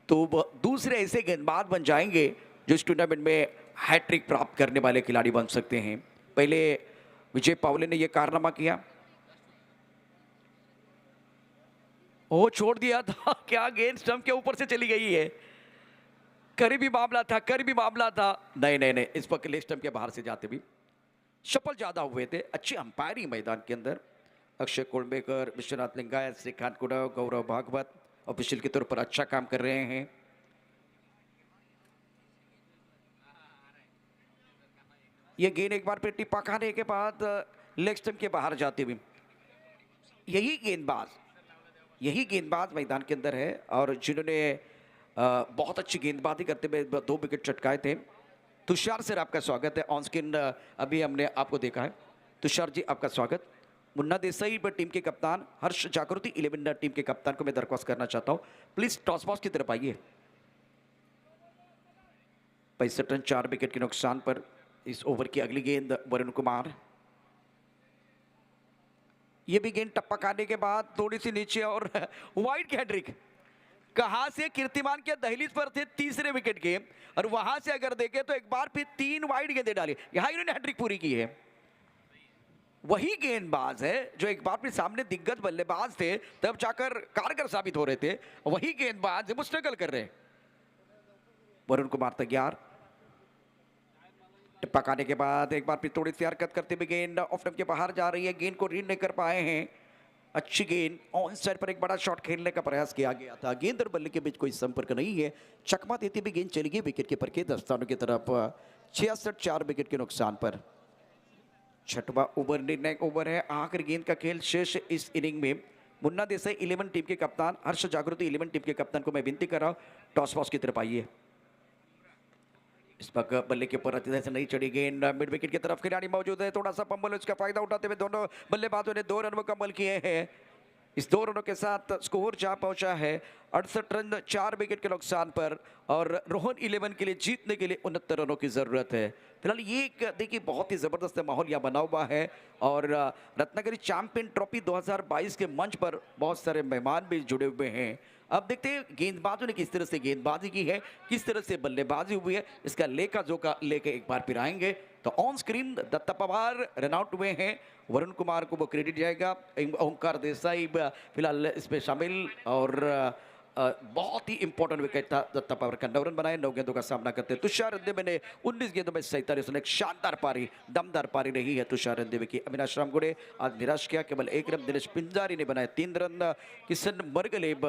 तो दूसरे ऐसे गेंदबाज बन जाएंगे जो इस टूर्नामेंट में हैट्रिक प्राप्त करने वाले खिलाड़ी बन सकते हैं। पहले विजय पावले ने यह कारनामा किया, वो छोड़ दिया था, क्या गेंद स्टंप के ऊपर से चली गई है। करीबी मामला था, करीबी मामला था। नहीं, इस पर लेग स्टंप के बाहर से जाते भी सफल ज्यादा हुए थे। अच्छी अंपायरिंग मैदान के अंदर अक्षय कोलंबेकर, विश्वनाथ लिंगायत, श्रीकांत कुडव, गौरव भागवत ऑफिशियल के तौर पर अच्छा काम कर रहे हैं। ये गेंद एक बार फिर टिप्पा खाने के बाद लेग स्टंप के बाहर जाते हुए यही गेंदबाज मैदान के अंदर है और जिन्होंने बहुत अच्छी गेंदबाजी करते हुए 2 विकेट चटकाए थे। तुषार सर आपका स्वागत है ऑन स्क्रीन, अभी हमने आपको देखा है। तुषार जी आपका स्वागत। मुन्ना देसाई टीम के कप्तान, हर्ष जागृति 11 टीम के कप्तान को मैं दरख्वास्त करना चाहता हूं, प्लीज टॉस बॉक्स की तरफ आइए। 65 रन 4 विकेट के नुकसान पर इस ओवर की अगली गेंद वरुण कुमार। ये भी गेंद टप्पा खाने के बाद थोड़ी सी नीचे और वाइड की हैट्रिक। कहां से कीर्तिमान के दहलीज पर थे तीसरे विकेट के, और वहां से अगर देखें तो एक बार फिर 3 वाइड गेंदें डाली, यहां इन्होंने हैट्रिक पूरी की है। वही गेंदबाज है जो एक बार फिर सामने दिग्गज बल्लेबाज थे तब जाकर कारगर साबित हो रहे थे, वही गेंदबाज वो स्ट्रगल कर रहे हैं। वरुण कुमार तैयार, टिप्पा खाने के बाद एक बार फिर थोड़ी सी हरकत करते हुए गेंद ऑफ स्टंप के बाहर जा रही है। गेंद को रीड नहीं कर पाए हैं। अच्छी गेंद ऑन साइड पर एक बड़ा शॉट खेलने का प्रयास किया गया था, गेंद और बल्ले के बीच कोई संपर्क नहीं है। चकमा देती हुई गेंद चली गई विकेट कीपर के दस्तानों की तरफ। 66 4 विकेट के नुकसान पर। छठवां ओवर निर्णायक ओवर है, आखिरी गेंद का खेल शेष इस इनिंग में। मुन्ना देसाई 11 टीम के कप्तान, हर्ष जागृति 11 टीम के कप्तान को मैं विनती कर रहा हूं टॉस बॉक्स की तरफ आइए। इस पर बल्ले के ऊपर अच्छी तरह से नहीं चढ़ी गेंद, मिड विकेट की तरफ खिलाड़ी मौजूद है, थोड़ा सा पंबल उसका फायदा उठाते हुए दोनों बल्लेबाजों ने 2 रन मुकम्मल किए हैं। इस 2 रनों के साथ स्कोर जा पहुंचा है 68 रन 4 विकेट के नुकसान पर, और रोहन 11 के लिए जीतने के लिए 69 रनों की जरूरत है। फिलहाल ये एक देखिए बहुत ही जबरदस्त माहौल यहाँ बना हुआ है, और रत्नागिरी चैंपियन ट्रॉफी 2022 के मंच पर बहुत सारे मेहमान भी जुड़े हुए हैं। अब देखते हैं गेंदबाजों ने किस तरह से गेंदबाजी की है, किस तरह से बल्लेबाजी हुई है, इसका लेखा जोखा लेके एक बार फिर आएंगे। तो on screen Datta Pawar run out हुए हैं, वरुण कुमार को वो क्रेडिट जाएगा, ओंकार देसाई फिलहाल इसमें शामिल, और बहुत ही इंपॉर्टेंट विकेट था दत्ता पवार का। 9 रन बनाए, 9 गेंदों का सामना करते हैं तुषार रिंदेबे ने 19 गेंदों में 47 रन। एक शानदार पारी, दमदार पारी रही है तुषार रिंदेबे की। अविनाश रामगुड़े आज निराश किया, केवल 1 रन। दिनेश पिंजारी ने बनाए 3 रन। किशन मरगलेब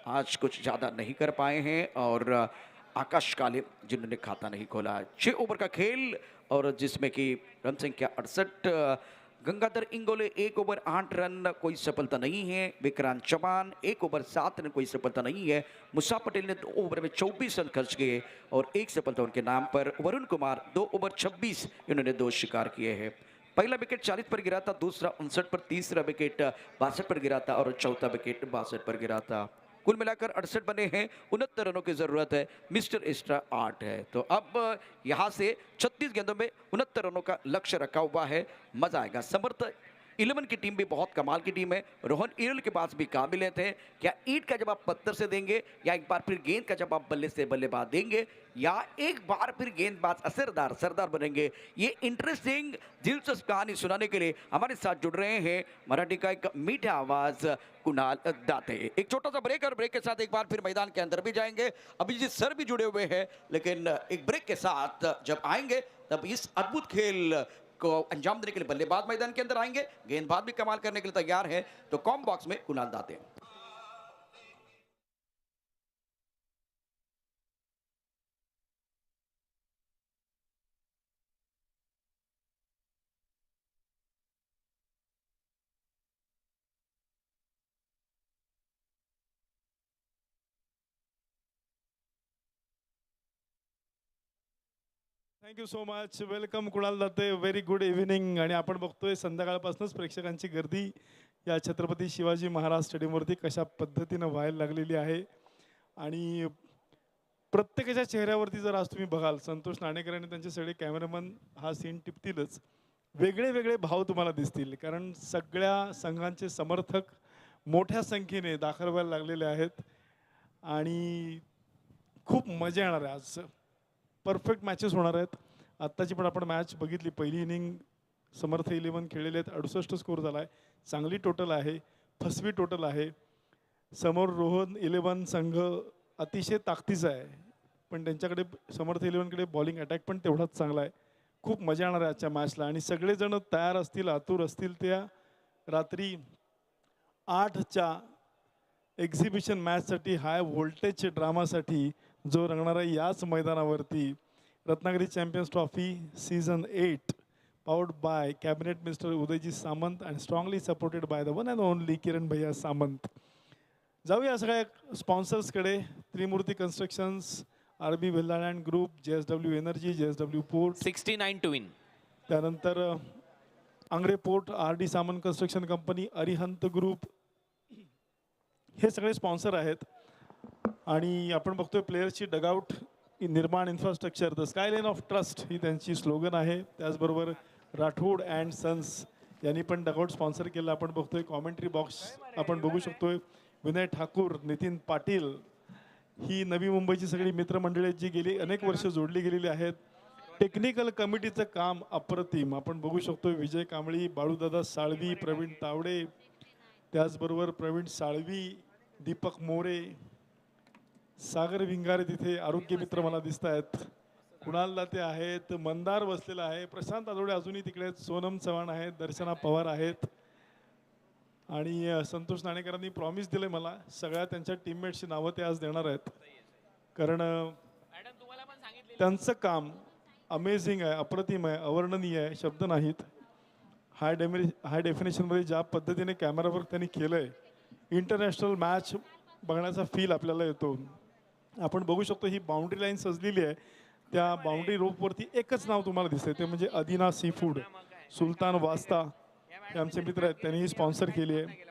आज कुछ ज्यादा नहीं कर पाए हैं, और आकाश काले जिन्होंने खाता नहीं खोला। 6 ओवर का खेल, और जिसमें कि रन संख्या 68 गंगाधर इंगोले 1 ओवर 8 रन, कोई सफलता नहीं है। विक्रांत चौहान 1 ओवर 7 रन, कोई सफलता नहीं है। मुसा पटेल ने 2 ओवर में 24 रन खर्च किए और 1 सफलता उनके नाम पर। वरुण कुमार 2 ओवर 26, इन्होंने 2 शिकार किए हैं। पहला विकेट 40 पर गिरा था, दूसरा 59 पर, तीसरा विकेट 62 पर गिरा था और चौथा विकेट 62 पर गिरा था। कुल मिलाकर 68 बने हैं, 69 रनों की जरूरत है। मिस्टर एक्स्ट्रा 8 है, तो अब यहां से 36 गेंदों में 69 रनों का लक्ष्य रखा हुआ है। मजा आएगा। समर्थ 11 की टीम भी बहुत कमाल की टीम है। रोहन ईरल के पास भी काबिलियत है। क्या ईंट का जवाब पत्थर से देंगे, या एक बार फिर गेंद का जवाब बल्ले से बल्लेबाज देंगे, या एक बार फिर गेंदबाज असरदार सरदार बनेंगे? ये इंटरेस्टिंग दिलचस्प कहानी सुनाने के लिए हमारे साथ जुड़ रहे हैं मराठी का एक मीठा आवाज कुणाल दाते। एक छोटा सा ब्रेक, और ब्रेक के साथ एक बार फिर मैदान के अंदर भी जाएंगे। अभिजीत सर भी जुड़े हुए हैं, लेकिन एक ब्रेक के साथ जब आएंगे तब इस अद्भुत खेल को अंजाम देने के लिए बल्लेबाज मैदान के अंदर आएंगे। गेंदबाज भी कमाल करने के लिए तैयार है। तो कॉम बॉक्स में Kunal Date. Thank you so much. Welcome Kunal Date. Very good evening. आणि आपण बघतोय संध्याकाळपासूनच प्रेक्षकांची गर्दी या छत्रपती शिवाजी महाराज स्टेडियमवरती कशा पद्धतीनं व्हायला लागलेली आहे. आणि प्रत्येकाच्या चेहऱ्यावरती जर आज तुम्ही बघाल, संतोष नाणेकर आणि त्यांचे सगळे कॅमेरामन हा सीन टिपतीलच. वेगळे वेगळे भाव तुम्हाला दिसतील, कारण सगळ्या संघांचे समर्थक मोठ्या संख्येने दाखल व्हायला लागलेले आहेत. आणि खूप मजा येणार आहे आज. परफेक्ट मॅचेस होणार आहेत. आत्ताची पण आपण मॅच बघितली. पहिली इनिंग समर्थ 11 खेळलेले आहेत. 68 स्कोर झाला आहे. चांगली टोटल आहे, फसवी टोटल आहे. समोर रोहन 11 संघ अतिशय ताकदीचा आहे, पण त्यांच्याकडे समर्थ 11 कडे बॉलिंग अटॅक पण तेवढाच चांगला आहे. खूप मजा येणार आहे आजच्या मॅचला. आणि सगळेजण तयार असतील, आतुर असतील त्या रात्री 8च्या एक्झिबिशन मॅचसाठी, हाय व्होल्टेज ड्रामासाठी जो रंगणार आहे याच मैदानावरती. Ratnagiri champions trophy season 8 powered by cabinet minister Udayji Samant and strongly supported by the one and only Kiran भैया सामंत. जाऊया सगळ्या स्पॉन्सर्सकडे. Trimurti constructions, RB Vellad and group, JSW energy, JSW port, 69 to win. त्यानंतर आंग्रे पोर्ट, RD सामंत कन्स्ट्रक्शन कंपनी, अरिहंत ग्रुप, हे सगळे स्पॉन्सर आहेत. आणि आपण बघतोय प्लेयर्सची dugout Nirman infrastructure the skyline of trust ही त्यांची स्लोगन आहे. त्याचबरोबर राठोड अँड सन्स यांनी पण डगआउट स्पॉन्सर केलं. आपण बघतोय कॉमेंट्री बॉक्स आपण बघू शकतोय. विनय ठाकूर, नितीन पाटील ही नवी मुंबईची सगळी मित्रमंडळी जी गेली अनेक वर्ष जोडली गेलेली आहेत. टेक्निकल कमिटीचं काम अप्रतिम आपण बघू शकतोय. विजय कांबळी, बाळूदादा साळवी, प्रवीण तावडे, त्याचबरोबर प्रवीण साळवी, दीपक मोरे, सागर विंगारे, तिथे आरोग्य मित्र मला दिसत आहेत. कुणाल दाते आहेत, मंदार बसलेला आहे, प्रशांत आदोडे अजूनही तिकडे आहेत, सोनम चव्हाण आहेत, दर्शना पवार आहेत. आणि संतोष नाणेकरांनी प्रॉमिस दिले मला सगळ्या त्यांच्या टीममेट्सची नावं ते आज देणार आहेत, कारण त्यांचं काम अमेझिंग आहे, अप्रतिम आहे, अवर्णनीय आहे, शब्द नाहीत. हाय डेफिनेशनमध्ये ज्या पद्धतीने कॅमेरावर त्यांनी केलं आहे, इंटरनॅशनल मॅच बघण्याचा फील आपल्याला येतो. आपण बघू शकतो ही बाउंड्री लाईन सजलेली आहे. त्या बाउंड्री रोपवरती एकच नाव तुम्हाला दिसते, ते म्हणजे अदिना सी फूड. सुलतान वास्ता हे आमचे मित्र आहेत, त्यांनी ही स्पॉन्सर केली आहे.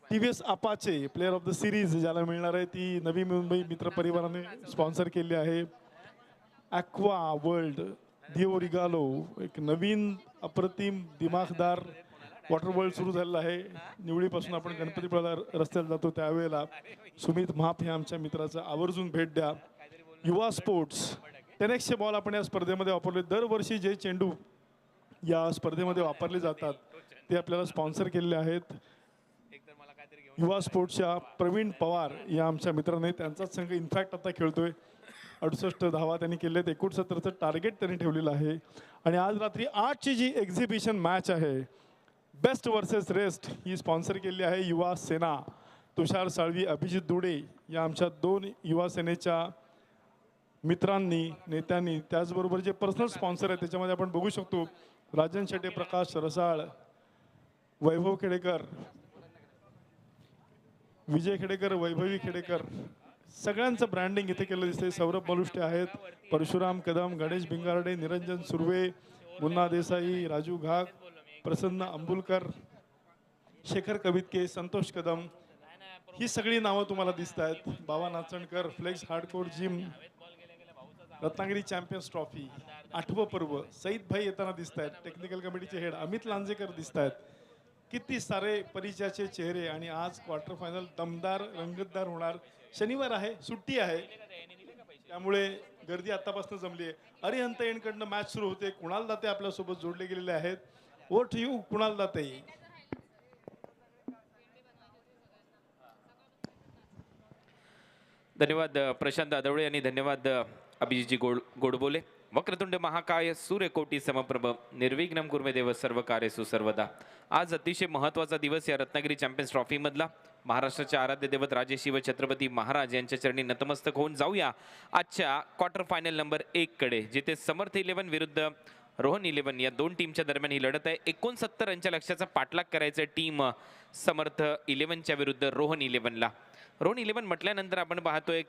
TVS Apache player of the series ज्याला मिळणार आहे ती नवी मुंबई मित्र परिवाराने स्पॉन्सर केली आहे. ॲक्वा वर्ल्ड, दिओ रिगालो, एक नवीन अप्रतिम दिमाखदार वॉटर वर्ल्ड सुरू झालेलं आहे. निवळीपासून आपण गणपतीपुळ्याला रस्त्याला जातो त्यावेळेला सुमित महाप हे आमच्या मित्राचं आवर्जून भेट द्या. युवा स्पोर्ट्स, टेनिसचे बॉल आपण या स्पर्धेमध्ये वापरले. दरवर्षी जे चेंडू या स्पर्धेमध्ये वापरले जातात ते आपल्याला स्पॉन्सर केलेले आहेत. युवा स्पोर्ट्सच्या प्रवीण पवार या आमच्या मित्राने, त्यांचाच संघ इनफॅक्ट आता खेळतोय. 68 धावा त्यांनी केले आहेत. 69चं टार्गेट त्यांनी ठेवलेलं आहे. आणि आज रात्री 8ची जी एक्झिबिशन मॅच आहे बेस्ट वर्सेस रेस्ट ही स्पॉन्सर केलेली आहे युवा सेना. तुषार साळवी, अभिजित दुडे या आमच्या 2 युवा सेनेच्या मित्रांनी, नेत्यांनी, त्याचबरोबर जे पर्सनल स्पॉन्सर आहेत त्याच्यामध्ये आपण बघू शकतो राजन शेटे, प्रकाश रसाळ, वैभव खेडेकर, विजय खेडेकर, वैभवी खेडेकर, सगळ्यांचं ब्रँडिंग इथे केलं दिसतंय. सौरभ बलुष्टे आहेत, परशुराम कदम, गणेश भिंगारडे, निरंजन सुर्वे, मुन्ना देसाई, राजू घाग, प्रसन्न अंबुलकर, शेखर कवितके, संतोष कदम, ही सगळी नावं तुम्हाला दिसत आहेत. Baba Nachankar, flex hardcore gym, Ratnagiri champions trophy, 8वं पर्व, सईद भाई येताना दिसत आहेत. टेक्निकल कमिटीचे हेड अमित लांजेकर दिसत आहेत. किती सारे परिचयाचे चेहरे. आणि आज क्वार्टर फायनल दमदार रंगतदार होणार. शनिवार आहे, सुट्टी आहे, त्यामुळे गर्दी आतापासून जमली आहे. अरिहंत एंडकडनं मॅच सुरू होते. कुणाल दाते आपल्यासोबत जोडले गेलेले आहेत. Over to you Kunal Date. धन्यवाद प्रशांत आदवळे आणि धन्यवाद अभिजितजी गोडबोले. वक्रतुंड महाकाय सूर्यकोटी समप्रभ निर्विघ्नं कुर्मे देव सर्व कार्येषु सर्वदा. आज अतिशय महत्त्वाचा दिवस या रत्नागिरी चॅम्पियन्स ट्रॉफी मधला. महाराष्ट्राचे आराध्य दैवत राजे शिव छत्रपती महाराज यांच्या चरणी नतमस्तक होऊन जाऊया आजच्या क्वार्टर फायनल नंबर 1 कडे, जिथे समर्थ 11 विरुद्ध रोहन 11 या दोन टीमच्या दरम्यान ही लढत आहे. 69 रनच्या लक्ष्याचा पाठलाग करायचा टीम समर्थ 11च्या विरुद्ध रोहन 11ला. रोहन 11 म्हटल्यानंतर आपण पाहतोय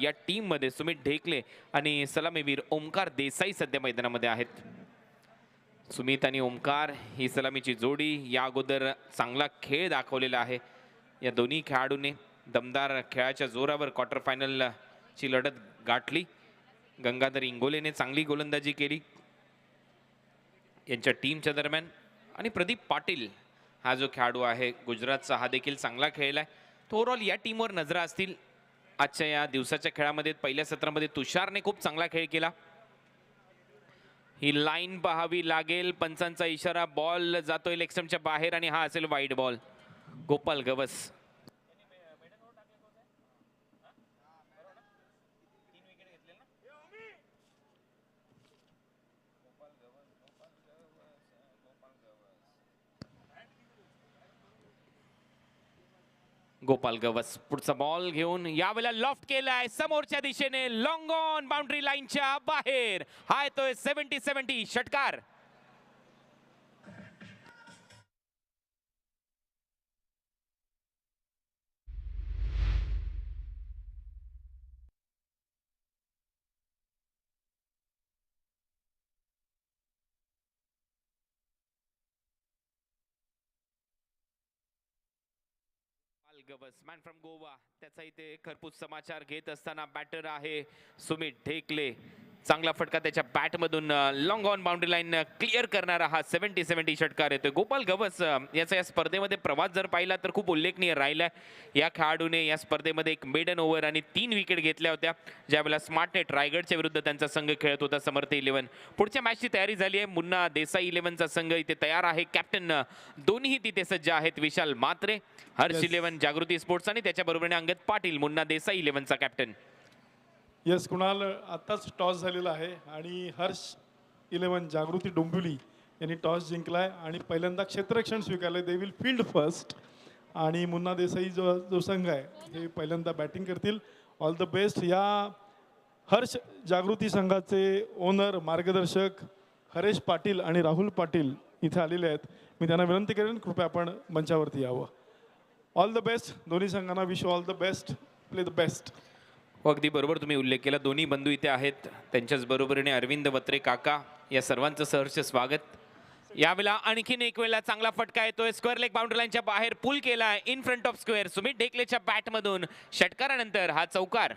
या टीम मध्ये सुमित ढेकले आणि सलामीवीर ओमकार देसाई सध्या मैदानामध्ये आहेत. सुमित आणि ओमकार ही सलामीची जोडी या अगोदर चांगला खेळ दाखवलेला आहे. या दोन्ही खेळाडूंनी दमदार खेळाच्या जोरावर क्वार्टर फायनल ची लढत गाठली. गंगाधर इंगोलेने चांगली गोलंदाजी केली यांच्या टीमच्या दरम्यान. आणि प्रदीप पाटील हा जो खेळाडू आहे गुजरातचा, हा देखील चांगला खेळलाय. तो ओव्हरऑल या टीमवर नजरा असतील आजच्या या दिवसाच्या खेळामध्ये. पहिल्या सत्रामध्ये तुषारने खूप चांगला खेळ केला. ही लाईन पाहावी लागेल. पंचांचा इशारा, बॉल जातोय लेग स्टंपच्या बाहेर आणि हा असेल वाईड बॉल. गोपाल गवस गोपाल गवस पुढचा बॉल घेऊन यावेळेला लॉफ्ट केलाय समोरच्या दिशेने, लॉंग ऑन बाउंड्री लाईनच्या बाहेर. हा येतोय 70-70 षटकार. गवस मॅन फ्रॉम गोवा, त्याचा इथे खरपूस समाचार घेत असताना बॅटर आहे सुमित ढेकले. चांगला फटका त्याच्या बॅट मधून long on boundary line clear करणारा हा 70-70 षटकार येतोय. गोपाल गवस याचा या स्पर्धेमध्ये प्रवास जर पाहिला तर खूप उल्लेखनीय राहिलाय. या खेळाडूने या स्पर्धेमध्ये एक मेडन ओव्हर आणि 3 विकेट घेतल्या होत्या, ज्यावेळेला स्मार्ट नेट रायगडच्या विरुद्ध त्यांचा संघ खेळत होता समर्थ 11. पुढच्या मॅचची तयारी झाली आहे. मुन्ना देसाई 11चा संघ इथे तयार आहे. कॅप्टन दोन्ही तिथे सज्ज आहेत, विशाल मात्रे, हर्ष 11 जागृती स्पोर्ट्स आणि त्याच्या बरोबरीने अंगद पाटील, मुन्ना देसाई 11चा कॅप्टन. यस कुणाल, आताच टॉस झालेला आहे आणि हर्ष 11 जागृती डोंबिवली यांनी टॉस जिंकलाय आणि पहिल्यांदा क्षेत्ररक्षण स्वीकारले. They will field first. आणि मुन्ना देसाई जो संघ आहे हे पहिल्यांदा बॅटिंग करतील. All the best. या हर्ष जागृती संघाचे ओनर, मार्गदर्शक हरेश पाटील आणि राहुल पाटील इथे आलेले आहेत. मी त्यांना विनंती करेन कृपया आपण मंचावरती यावं. ऑल द बेस्ट दोन्ही संघांना. Wish all the best. Play the best. अगदी बरोबर तुम्ही उल्लेख केला. दोन्ही बंधू इथे आहेत. त्यांच्याच बरोबरीने अरविंद वत्रे काका, या सर्वांचं सहर्ष स्वागत. यावेळेला आणखीन एक वेळेला चांगला फटका येतोय. स्क्वेअर लेग बाउंड्री लाईनच्या बाहेर पुल केलाय in front of square. Sumit ढेकलेच्या बॅट मधून षटकारानंतर हा चौकार.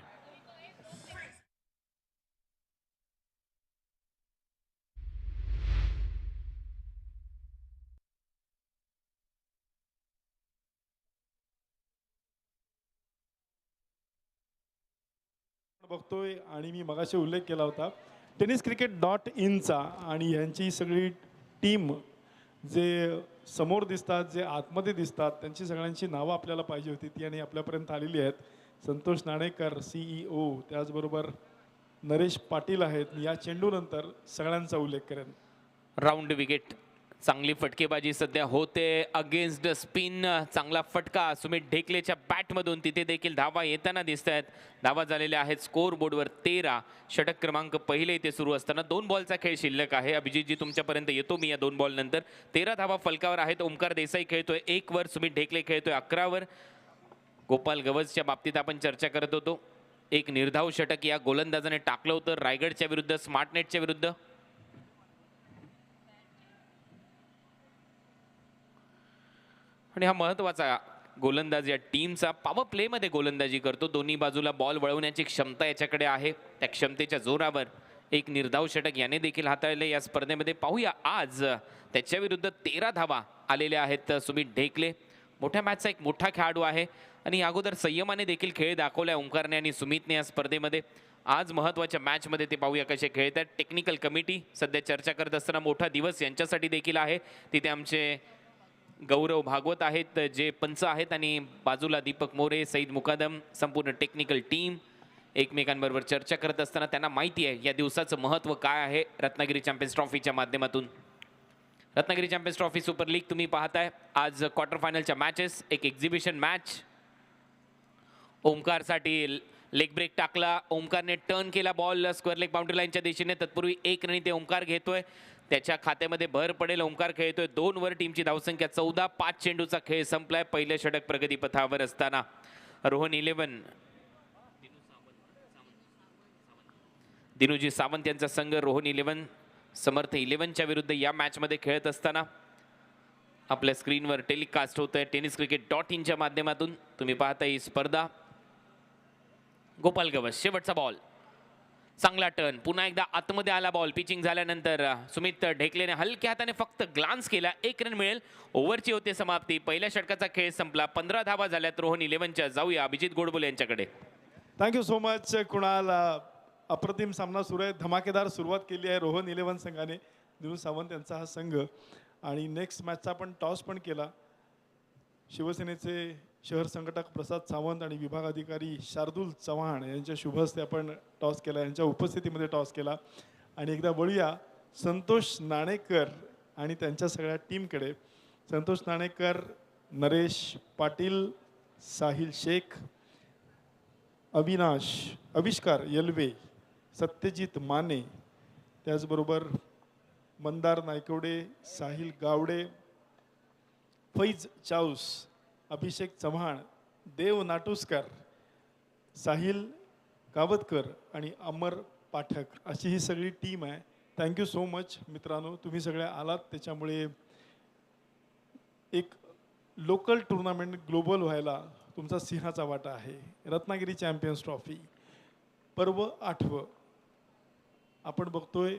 बघतोय आणि मी मगाशी उल्लेख केला होता TennisCricket.in चा. आणि यांची सगळी टीम जे समोर दिसतात, जे आतमध्ये दिसतात, त्यांची सगळ्यांची नावं आपल्याला पाहिजे होती, ती आणि आपल्यापर्यंत आलेली आहेत. संतोष नाणेकर CEO, त्याचबरोबर नरेश पाटील आहेत. या चेंडूनंतर सगळ्यांचा उल्लेख करेन. राऊंड विकेट चांगली फटकेबाजी सध्या होते अगेन्स्ट स्पिन. चांगला फटका सुमित ढेकलेच्या बॅटमधून, तिथे देखील धावा येताना दिसत आहेत. धावा झालेल्या आहेत स्कोर बोर्डवर 13. षटक क्रमांक पहिले इथे सुरू असताना 2 बॉलचा खेळ शिल्लक आहे. अभिजितजी तुमच्यापर्यंत येतो मी या 2 बॉल नंतर. 13 धावा फलकावर आहेत. ओमकार देसाई खेळतोय 1 वर, सुमित ढेकले खेळतोय 11 वर. गोपाल गवसच्या बाबतीत आपण चर्चा करत होतो. एक निर्धाव षटक या गोलंदाजाने टाकलं होतं रायगडच्या विरुद्ध, स्मार्टनेटच्या विरुद्ध. आणि हा महत्वाचा गोलंदाज या टीमचा पॉवर प्ले मध्ये गोलंदाजी करतो. दोन्ही बाजूला बॉल वळवण्याची क्षमता याच्याकडे आहे. त्या क्षमतेच्या जोरावर एक निर्धाव षटक याने देखील हाताळले या स्पर्धेमध्ये. पाहूया आज त्याच्या विरुद्ध 13 धावा आलेल्या आहेत सुमित ढेकले. मोठ्या मॅचचा एक मोठा खेळाडू आहे आणि अगोदर संयमाने देखील खेळ दाखवलाय ओंकारने आणि सुमितने या स्पर्धेमध्ये. आज महत्त्वाच्या मॅचमध्ये ते पाहूया कसे खेळतात. टेक्निकल कमिटी सध्या चर्चा करत असताना मोठा दिवस यांच्यासाठी देखील आहे. तिथे आमचे गौरव भागवत आहेत जे पंच आहेत आणि बाजूला दीपक मोरे, सईद मुकादम, संपूर्ण टेक्निकल टीम एकमेकांबरोबर चर्चा करत असताना त्यांना माहिती आहे या दिवसाचं महत्त्व काय आहे. रत्नागिरी चॅम्पियन्स ट्रॉफीच्या माध्यमातून Ratnagiri champions trophy super league तुम्ही पाहताय. आज क्वार्टर फायनलच्या मॅचेस, एक एक्झिबिशन मॅच. ओमकारसाठी लेग ब्रेक टाकला, ओमकारने टर्न केला बॉल स्क्वेअर लेग बाउंड्री लाईनच्या दिशेने. तत्पूर्वी 1 रन ते ओमकार घेतोय, त्याच्या खात्यामध्ये भर पडेल. ओमकार खेळतोय 2 वर, टीमची धावसंख्या 14. 5 चेंडूचा खेळ संपलाय. पहिले षटक प्रगतीपथावर असताना रोहन 11, दिनूजी सावंत यांचा संघ रोहन 11 समर्थ 11च्या विरुद्ध या मॅचमध्ये खेळत असताना आपल्या स्क्रीनवर टेलिकास्ट होत आहे TennisCricket.in च्या माध्यमातून. तुम्ही पाहता ही स्पर्धा. गोपाल गवस शेवटचा बॉल, चांगला टर्न, पुन्हा एकदा आतमध्ये आला बॉल. पिचिंग झाल्यानंतर सुमित ढेकलेने हलक्या हाताने फक्त ग्लान्स केला. 1 रन मिळेल. ओव्हरची होते समाप्ती. पहिल्या षटकाचा खेळ संपला. 15 धावा झाल्यात रोहन 11च्या. जाऊया अभिजित गोडबोले यांच्याकडे. Thank you so much Kunal. अप्रतिम सामना सुरू आहे. धमाकेदार सुरुवात केली आहे रोहन 11 संघाने. दिनू सावंत यांचा हा संघ. आणि नेक्स्ट मॅचचा आपण टॉस पण केला. शिवसेनेचे शहर संघटक प्रसाद सावंत आणि विभाग अधिकारी शार्दूल चव्हाण यांच्या शुभ हस्ते आपण टॉस केला, यांच्या उपस्थितीमध्ये टॉस केला. आणि एकदा वळूया संतोष नाणेकर आणि त्यांच्या सगळ्या टीमकडे. संतोष नाणेकर, नरेश पाटील, साहिल शेख, आविष्कार यलवे, सत्यजित माने, त्याचबरोबर मंदार नायकवडे, साहिल गावडे, फैज चाऊस, अभिषेक चव्हाण, देव नाटुसकर, साहिल कावतकर आणि अमर पाठक अशी ही सगळी टीम आहे. थँक्यू सो मच मित्रांनो, तुम्ही सगळे आलात. त्याच्यामुळे एक लोकल टुर्नामेंट ग्लोबल व्हायला तुमचा सिंहाचा वाटा आहे. रत्नागिरी चॅम्पियन्स ट्रॉफी पर्व 8वं आपण बघतोय.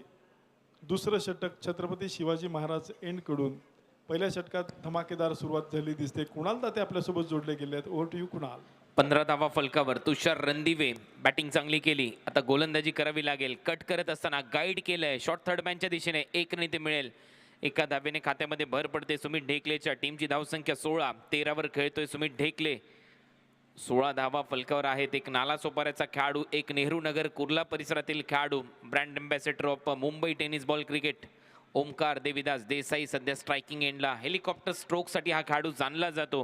दुसरं षटक छत्रपती शिवाजी महाराज एंडकडून पहिल्या षटकात धमाकेदार सुरुवात झाली दिसते. कुणाल दाते आपल्यासोबत जोडले गेले आहेत. Over to you Kunal. 15 धावा फलकावर. तुषार रणदिवे बॅटिंग चांगली केली. आता गोलंदाजी करावी लागेल. कट करत असताना गाईड केलंय शॉर्ट थर्ड मॅनच्या दिशेने. 1 रन इथे मिळेल. एका धावेने खात्यामध्ये भर पडते सुमित ढेकलेच्या. टीमची धावसंख्या 16. 13 वर खेळतोय सुमित ढेकले. 16 धावा फलकावर आहेत. एक नाला सोपाऱ्याचा खेळाडू, एक नेहरू नगर कुर्ला परिसरातील खेळाडू, brand ambassador of Mumbai tennis ball cricket Omkar Devidas Desai सध्या स्ट्रायकिंग एंडला. हेलिकॉप्टर स्ट्रोकसाठी हा खेळाडू जाणला जातो.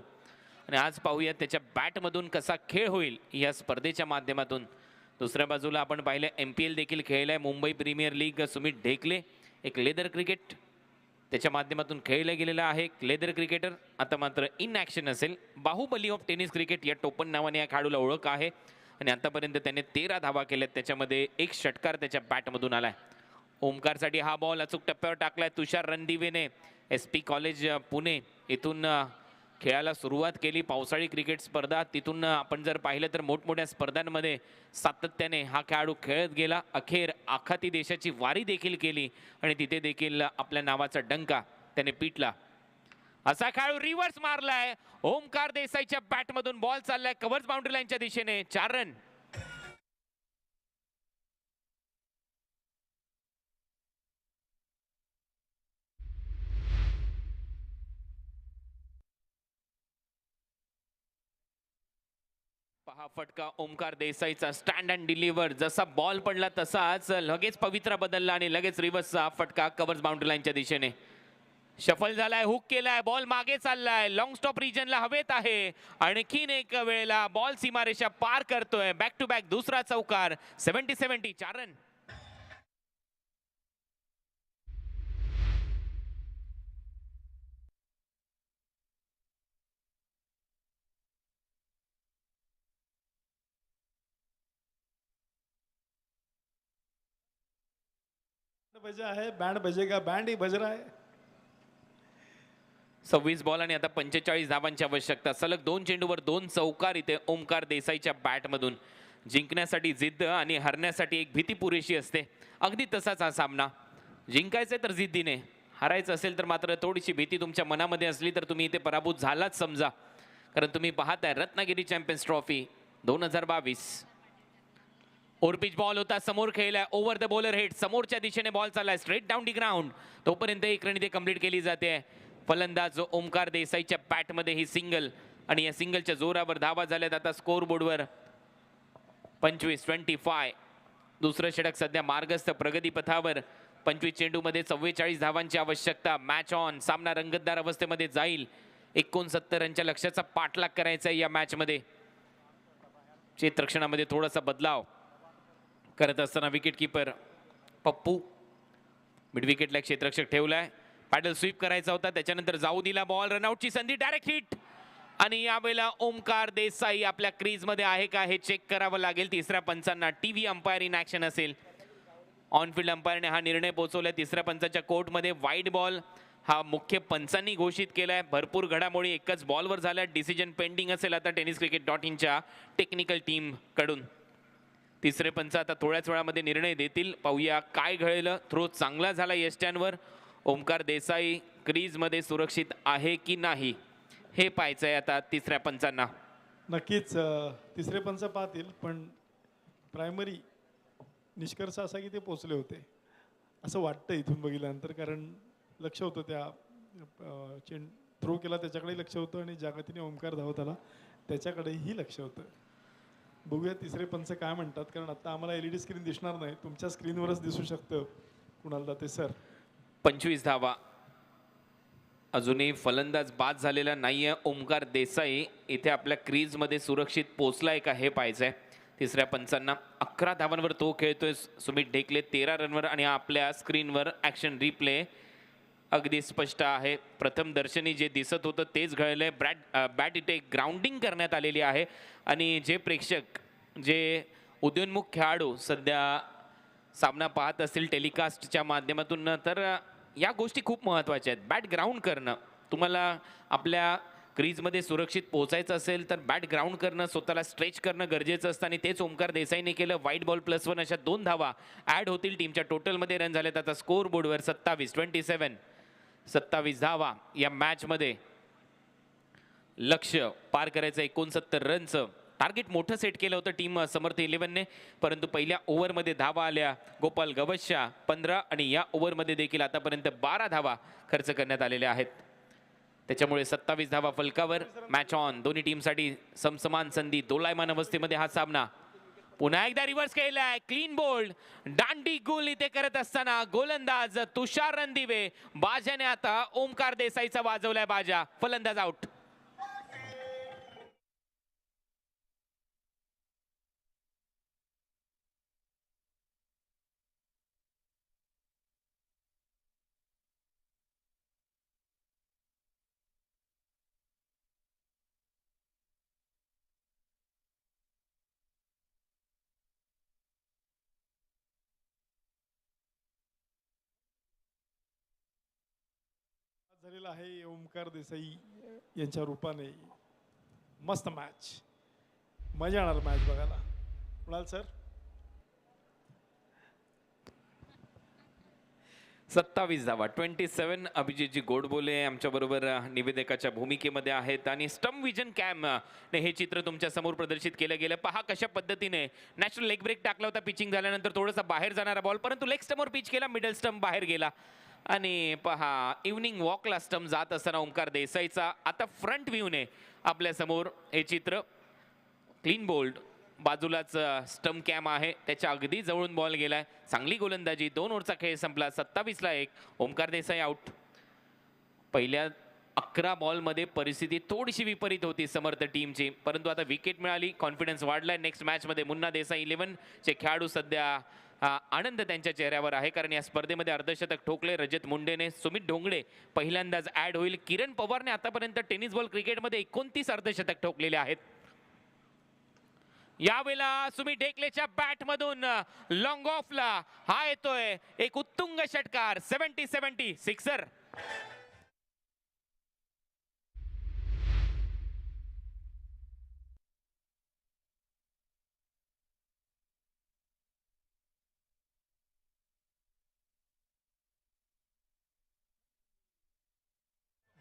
आणि आज पाहूया त्याच्या बॅटमधून कसा खेळ होईल या स्पर्धेच्या माध्यमातून. दुसऱ्या बाजूला आपण पाहिलं MPL देखील खेळलाय, मुंबई प्रीमियर लीग. सुमित ढेकले एक लेदर क्रिकेट त्याच्या माध्यमातून खेळला गेलेला आहे. लेदर क्रिकेटर आता मात्र इन ॲक्शन असेल. बाहुबली ऑफ टेनिस क्रिकेट या टोपण नावाने या खेळाडूला ओळख आहे. आणि आतापर्यंत त्याने 13 धावा केल्यात. त्याच्यामध्ये एक षटकार त्याच्या बॅटमधून आलाय. ओमकारसाठी हा बॉल अचूक टप्प्यावर टाकलाय तुषार रणदिवेने. SP कॉलेज पुणे इथून खेळायला सुरुवात केली. पावसाळी क्रिकेट स्पर्धा तिथून आपण जर पाहिलं तर मोठमोठ्या स्पर्धांमध्ये सातत्याने हा खेळाडू खेळत गेला. अखेर आखाती देशाची वारी देखील केली आणि तिथे देखील आपल्या नावाचा डंका त्याने पिटला. असा खेळाडू रिव्हर्स मारलाय. ओमकार देसाईच्या बॅटमधून बॉल चाललाय कव्हर्स बाउंड्री लाईनच्या दिशेने. 4 रन. पहा फटका ओमकार देसाईचा. Stand and deliver. जसा बॉल पडला तसाच लगेच पवित्रा बदलला आणि लगेच रिव्हर्सचा फटका कव्हर्स बाउंड्री लाईनच्या दिशेने. शफल झालाय, हुक केलाय, बॉल मागे चाललाय, लॉंग स्टॉप रिजनला हवेत आहे. आणखीन एक वेळेला बॉल सीमारेषा पार करतोय. बॅक टू बॅक दुसरा चौकार. 70-70 4 रन. बजा आहे, बँड बजेगा, बँड ही बज रहा है. 26 बॉल आणि आता 45 धावांची आवश्यकता. सलग 2 चेंडूवर 2 चौकार इथे ओमकार देसाईच्या बॅटमधून. जिंकण्यासाठी जिद्द आणि हरण्यासाठी एक भीती पुरेशी असते. अगदी तसाच हा सामना. जिंकायचंय तर जिद्दीने, हरायचं असेल तर मात्र थोडीशी भीती तुमच्या मनामध्ये असली तर तुम्ही इथे पराभूत झालाच समजा. कारण तुम्ही पाहताय रत्नागिरी चॅम्पियन्स ट्रॉफी 2022. ओरपिच बॉल होता, समोर खेळलाय, ओव्हर द बॉलर हेड, समोरच्या दिशेने बॉल चाललाय, स्ट्रेट डाऊन दी ग्राउंड. तोपर्यंत एक रन इथे कंप्लीट केली जाते. फलंदाज ओमकार देसाईच्या बॅटमध्ये ही सिंगल आणि या सिंगलच्या जोरावर धावा झाल्यात आता स्कोर बोर्डवर 25-25. दुसरं षटक सध्या मार्गस्थ प्रगती पथावर. 25 चेंडूमध्ये 44 धावांची आवश्यकता. Match on. सामना रंगतदार अवस्थेमध्ये जाईल. 69 रनच्या लक्ष्याचा पाठलाग करायचा या मॅचमध्ये. क्षेत्ररक्षणामध्ये थोडासा बदलाव करत असताना विकेट किपर पप्पू मिड विकेटला क्षेत्ररक्षक ठेवलाय. पॅडल स्वीप करायचा होता, त्याच्यानंतर जाऊ दिला बॉल. रनआउटची संधी, डायरेक्ट हिट. आणि यावेळेला ओमकार देसाई आपल्या क्रीजमध्ये आहे का हे चेक करावं लागेल तिसऱ्या पंचांना. टीव्ही अंपायर इन ॲक्शन असेल. ऑनफिल्ड अंपायरने हा निर्णय पोहोचवलाय तिसऱ्या पंचाच्या कोर्टमध्ये. वाईड बॉल हा मुख्य पंचांनी घोषित केलाय. भरपूर घडामोडी एकाच बॉलवर झाल्या. डिसिजन पेंडिंग असेल आता TennisCricket.inच्या टेक्निकल टीम कडून. तिसरे पंच आता थोड्याच वेळामध्ये निर्णय देतील. पाहूया काय घडेल. थ्रो चांगला झाला यष्ट्यांवर. ओमकार देसाई क्रीजमध्ये सुरक्षित आहे की नाही हे पाहायचंय आता तिसऱ्या पंचांना. नक्कीच तिसरे पंच पाहतील, पण प्रायमरी निष्कर्ष असा की ते पोचले होते असं वाटतं इथून बघितल्यानंतर. कारण लक्ष होतं त्या थ्रो केला त्याच्याकडे लक्ष होतं आणि ज्या गतीने ओमकार धावत आला त्याच्याकडेही लक्ष होतं. बघूया तिसरे पंच काय म्हणतात, कारण आता आम्हाला LED स्क्रीन दिसणार नाही, तुमच्या स्क्रीनवरच दिसू शकतं कुणाला ते. सर 25 धावा. अजूनही फलंदाज बाद झालेला नाहीये ओमकार देसाई. इथे आपल्या क्रीजमध्ये सुरक्षित पोचलाय का हे पाहायचंय तिसऱ्या पंचांना. 11 धावांवर तो खेळतोय सुमित ढेकले 13 रनवर. आणि आपल्या स्क्रीनवर ॲक्शन रिप्ले अगदी स्पष्ट आहे. प्रथम दर्शनी जे दिसत होतं तेच घडलंय. बॅट इथे ग्राउंडिंग करण्यात आलेली आहे. आणि जे प्रेक्षक, जे उदयोन्मुख खेळाडू सध्या सामना पाहत असतील टेलिकास्टच्या माध्यमातून, तर या गोष्टी खूप महत्त्वाच्या आहेत. बॅट ग्राउंड करणं, तुम्हाला आपल्या क्रीजमध्ये सुरक्षित पोहोचायचं असेल तर बॅट ग्राउंड करणं, स्वतःला स्ट्रेच करणं गरजेचं असतं. आणि तेच ओमकार देसाईने केलं. वाईट बॉल +1 अशा 2 धावा ॲड होतील. टीमच्या टोटलमध्ये रन झालेत आता स्कोर बोर्डवर 27-27. 27 धावा या मॅचमध्ये. लक्ष्य पार करायचं 69 रनचं टार्गेट मोठं सेट केलं होतं टीम समर्थ 11ने. परंतु पहिल्या ओव्हरमध्ये धावा आल्या गोपाल गवश्या 15 आणि या ओव्हरमध्ये देखील आतापर्यंत 12 धावा खर्च करण्यात आलेल्या आहेत. त्याच्यामुळे 27 धावा फलकावर. Match on. दोन्ही टीमसाठी समसमान संधी. दोलायमान अवस्थेमध्ये हा सामना. पुन्हा एकदा रिव्हर्स केलाय. क्लीन बोल्ड दांडी गुल इथे करत असताना गोलंदाज तुषार रणदिवे. बाजाने आता ओमकार देसाईचा वाजवलाय बाजा. फलंदाज आउट. झालेला आहे ओमकार देसाई यांच्या रूपाने. मस्त मॅच, मजा येणार मॅच बघायला. कुणाल सर. 27 धावा 27. अभिजितजी गोडबोले आमच्या बरोबर निवेदकाच्या भूमिकेमध्ये आहेत. आणि स्टम्प विजन कॅम ने हे चित्र तुमच्या समोर प्रदर्शित केलं गेलं. पहा कशा पद्धतीने नॅशनल लेग ब्रेक टाकला होता पिचिंग झाल्यानंतर. थोडासा बाहेर जाणारा बॉल, परंतु लेग स्टम्पवर पिच केला, मिडल स्टम्प बाहेर गेला. आणि पहा इव्हनिंग वॉकला स्टम्प जात असताना ओमकार देसाईचा आता फ्रंट व्ह्यूने आपल्या समोर हे चित्र. क्लीन बोल्ड बाजूलाच स्टम्प कॅम आहे, त्याच्या अगदी जवळून बॉल गेलाय. चांगली गोलंदाजी. 2 ओव्हरचा खेळ संपला. 27 ला 1. ओमकार देसाई आउट. पहिल्या 11 बॉलमध्ये परिस्थिती थोडीशी विपरीत होती समर्थ टीमची, परंतु आता विकेट मिळाली, कॉन्फिडन्स वाढलाय. नेक्स्ट मॅचमध्ये मुन्ना देसाई 11 चे खेळाडू सध्या आनंद त्यांच्या चेहऱ्यावर आहे, कारण या स्पर्धेमध्ये अर्धशतक ठोकले रजत मुंडेने. सुमित ढोंगडे पहिल्यांदाच ऍड होईल. किरण पवारने आतापर्यंत टेनिस बॉल क्रिकेटमध्ये 29 अर्धशतक ठोकलेले आहेत. यावेळेला सुमित ढेकलेच्या बॅटमधून लॉंग ऑफला हा येतोय एक उत्तुंग षटकार. 70-70 सिक्सर.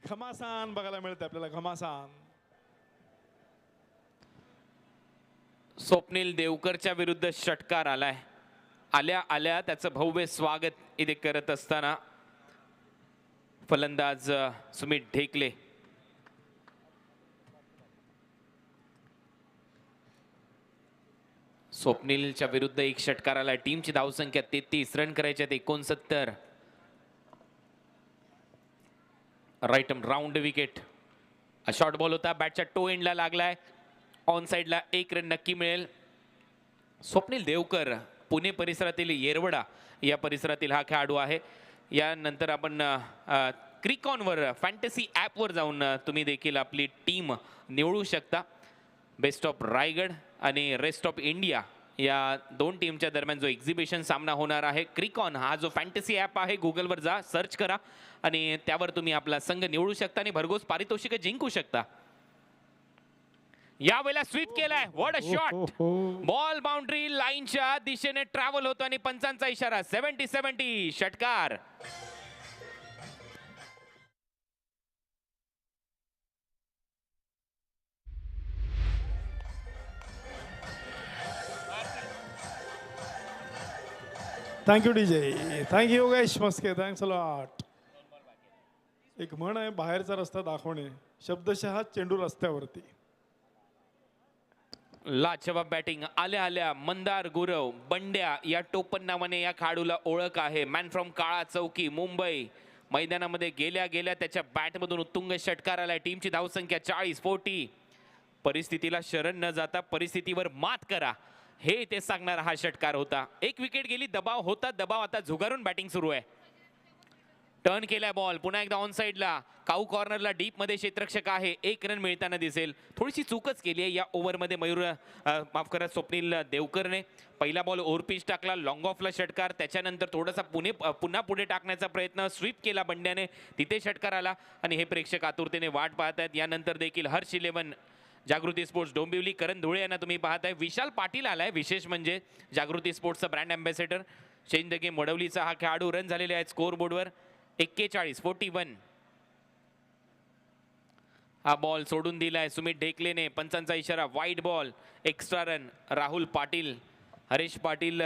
घमासान बघायला मिळते आपल्याला, घमासान. स्वप्नील देवकरच्या विरुद्ध षटकार आलाय. आल्या आल्या त्याचं भव्य स्वागत इथे करत असताना फलंदाज सुमित ढेकले. स्वप्नीलच्या विरुद्ध एक षटकार आलाय. टीमची धावसंख्या 33, रन करायच्या 69. Right round wicket. Short ball होता, बॅटच्या टो एंडला लागलाय. ऑन साइडला 1 रन नक्की मिळेल. स्वप्नील देवकर पुणे परिसरातील येरवडा या परिसरातील हा खेळाडू आहे. यानंतर आपण क्रिकॉनवर फॅन्टसी ॲपवर जाऊन तुम्ही देखील आपली टीम निवडू शकता. बेस्ट ऑफ रायगड आणि रेस्ट ऑफ इंडिया या 2 टीमच्या दरम्यान जो एक्झिबिशन सामना होणार आहे. क्रिकॉन हा जो फॅन्टसी ॲप आहे, गुगलवर जा, सर्च करा आणि त्यावर तुम्ही आपला संघ निवडू शकता आणि भरघोस पारितोषिक जिंकू शकता. यावेळेला स्वीप केलाय. What a shot. Ball boundary लाईनच्या दिशेने ट्रॅव्हल होतो आणि पंचांचा इशारा. 70-70 षटकार. Thank you DJ, thank you Yogesh Maske, thanks a lot. एक म्हण आहे, बाहेरचा रस्ता दाखवणे, शब्दशः चेंडू रस्त्यावरती. लाजवाब बॅटिंग. आल्या आल्या मंदार गुरव बंड्या या टोपण नावाने या खेळाडूला ओळख आहे. मॅन फ्रॉम काळा चौकी मुंबई. मैदानामध्ये गेल्या गेल्या त्याच्या बॅटमधून उत्तुंग षटकार आलाय. टीमची धावसंख्या 40-40. परिस्थितीला शरण न जाता परिस्थितीवर मात करा, हे ते सांगणारा हा षटकार होता. 1 विकेट गेली. दबाव होता, दबाव आता झुगारून बॅटिंग सुरू आहे. टर्न केलाय बॉल. पुन्हा एकदा ऑन साइडला काऊ कॉर्नरला डीप मध्ये क्षेत्ररक्षक आहे. 1 रन मिळताना दिसेल. थोडीशी चूकच केली आहे या ओव्हरमध्ये माफ करा स्वप्नील देवकरने. पहिला बॉल ओव्हरपिच टाकला, लॉंग ऑफला षटकार. त्याच्यानंतर थोडासा पुन्हा पुढे टाकण्याचा प्रयत्न, स्वीप केला बंड्याने, तिथे षटकार आला आणि हे प्रेक्षक आतुरतेने वाट पाहत आहेत. यानंतर देखील हर्ष 11 जागृती स्पोर्ट्स डोंबिवली करण धुळे यांना तुम्ही पाहताय. विशाल पाटील आलाय. विशेष म्हणजे जागृती स्पोर्ट्सचा brand ambassador. Change the game वडवलीचा हा खेळाडू. रन झालेले आहेत स्कोर बोर्डवर 41-41. हा बॉल सोडून दिलाय सुमित ढेकलेने. पंचांचा इशारा, wide ball, extra run. Rahul Patil, Harish Patil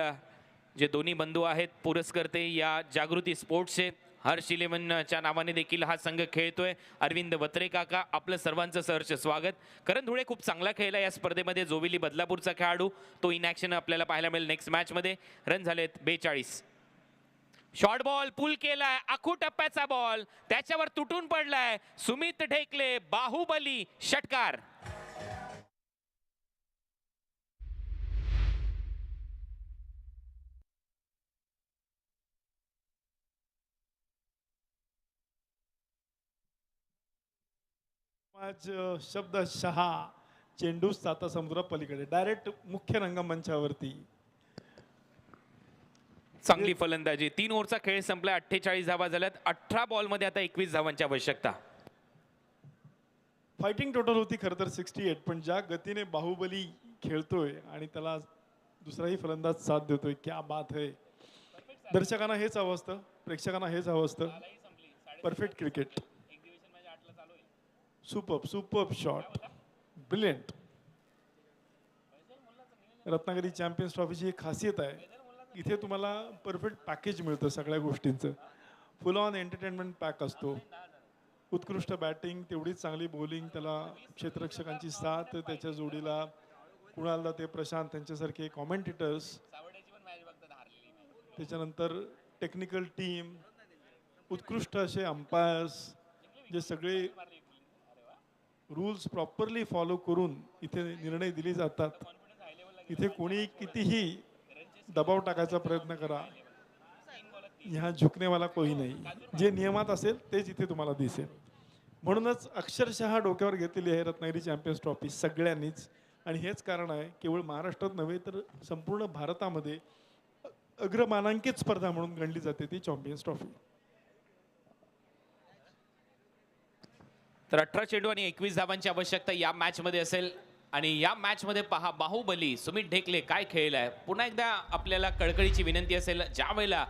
जे दोन्ही बंधू आहेत पुरस्कर्ते या जागृती स्पोर्ट्सचे. हर्ष 11च्या नावाने देखील हा संघ खेळतोय. अरविंद वत्रे काका, आपलं सर्वांचं सहर्ष स्वागत. करण धुळे खूप चांगला खेळला या स्पर्धेमध्ये. जोविली बदलापूरचा खेळाडू, तो इन ॲक्शन आपल्याला पाहायला मिळेल नेक्स्ट मॅचमध्ये. रन झालेत 42. शॉर्ट बॉल पुल केलाय. आखू टप्प्याचा बॉल त्याच्यावर तुटून पडलाय. सुमित ढेकले बाहुबली षटकार. शब्दशः चेंडू साता समुद्र पलीकडे, डायरेक्ट मुख्य रंगमंचावरती. चांगली फलंदाजी. 3 ओव्हरचा खेळ संपला. 48 धावा झाल्यात. 18 बॉलमध्ये आता 21 धावांची आवश्यकता. फायटिंग टोटल होती खरं तर 68, पण ज्या गतीने बाहुबली खेळतोय आणि त्याला दुसराही फलंदाज साथ देतोय, क्या बात है. दर्शकांना हेच हवं असतं, प्रेक्षकांना हेच हवं असतं. Perfect cricket. Superb shot, brilliant. Ratnagiri champions ट्रॉफीची एक खासियत आहे, इथे तुम्हाला परफेक्ट पॅकेज मिळतं सगळ्या गोष्टींचं. फुल ऑन एंटरटेनमेंट पॅक असतो. उत्कृष्ट बॅटिंग, तेवढीच चांगली बॉलिंग, त्याला क्षेत्ररक्षकांची साथ, त्याच्या जोडीला कुणाल ते प्रशांत त्यांच्यासारखे कॉमेंटेटर्स, त्याच्यानंतर टेक्निकल टीम, उत्कृष्ट असे अंपायर्स, जे सगळे रूल्स प्रॉपरली फॉलो करून इथे निर्णय दिले जातात. इथे कोणी कितीही दबाव टाकायचा प्रयत्न करा, यहाँ झुकनेवाला कोई नाही. जे नियमात असेल तेच इथे तुम्हाला दिसेल. म्हणूनच अक्षरशः डोक्यावर घेतलेली आहे रत्नागिरी चॅम्पियन्स ट्रॉफी सगळ्यांनीच. आणि हेच कारण आहे केवळ महाराष्ट्रात नव्हे तर संपूर्ण भारतामध्ये अग्रमानांकित स्पर्धा म्हणून गणली जाते ती चॅम्पियन्स ट्रॉफी. तर 18 चेंडू आणि 21 धावांची आवश्यकता या मॅच मध्ये असेल. आणि या मॅच मध्ये पहा, बाहुबली सुमित ढेकले काय खेळलाय. पुन्हा एकदा आपल्याला कळकळीची विनंती असेल, ज्या वेळेला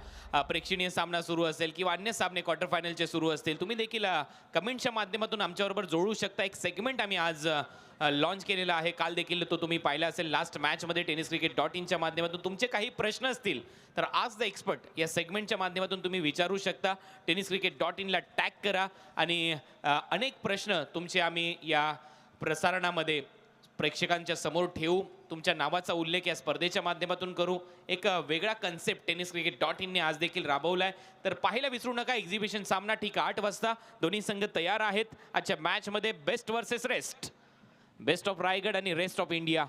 प्रेक्षणीय सामना सुरू असेल किंवा अन्य सामने क्वार्टर फायनलचे सुरू असतील, तुम्ही देखील कमेंटच्या माध्यमातून आमच्याबरोबर जोडू शकता. एक सेगमेंट आम्ही आज लॉन्च केलेला आहे, काल देखील तो तुम्ही पाहिला असेल लास्ट मॅचमध्ये TennisCricket.in च्या माध्यमातून. तुमचे काही प्रश्न असतील तर आज द एक्सपर्ट या सेगमेंटच्या माध्यमातून तुम्ही विचारू शकता. TennisCricket.in ला टॅग करा आणि अनेक प्रश्न तुमचे आम्ही या प्रसारणामध्ये प्रेक्षकांच्या समोर ठेवू. तुमच्या नावाचा उल्लेख या स्पर्धेच्या माध्यमातून करू. एक वेगळा कन्सेप्ट TennisCricket.in ने आज देखील राबवलाय. तर पाहायला विसरू नका एक्झिबिशन सामना ठीक 8 वाजता. दोन्ही संघ तयार आहेत आजच्या मॅचमध्ये. Best versus rest, best of Raigad आणि रेस्ट ऑफ इंडिया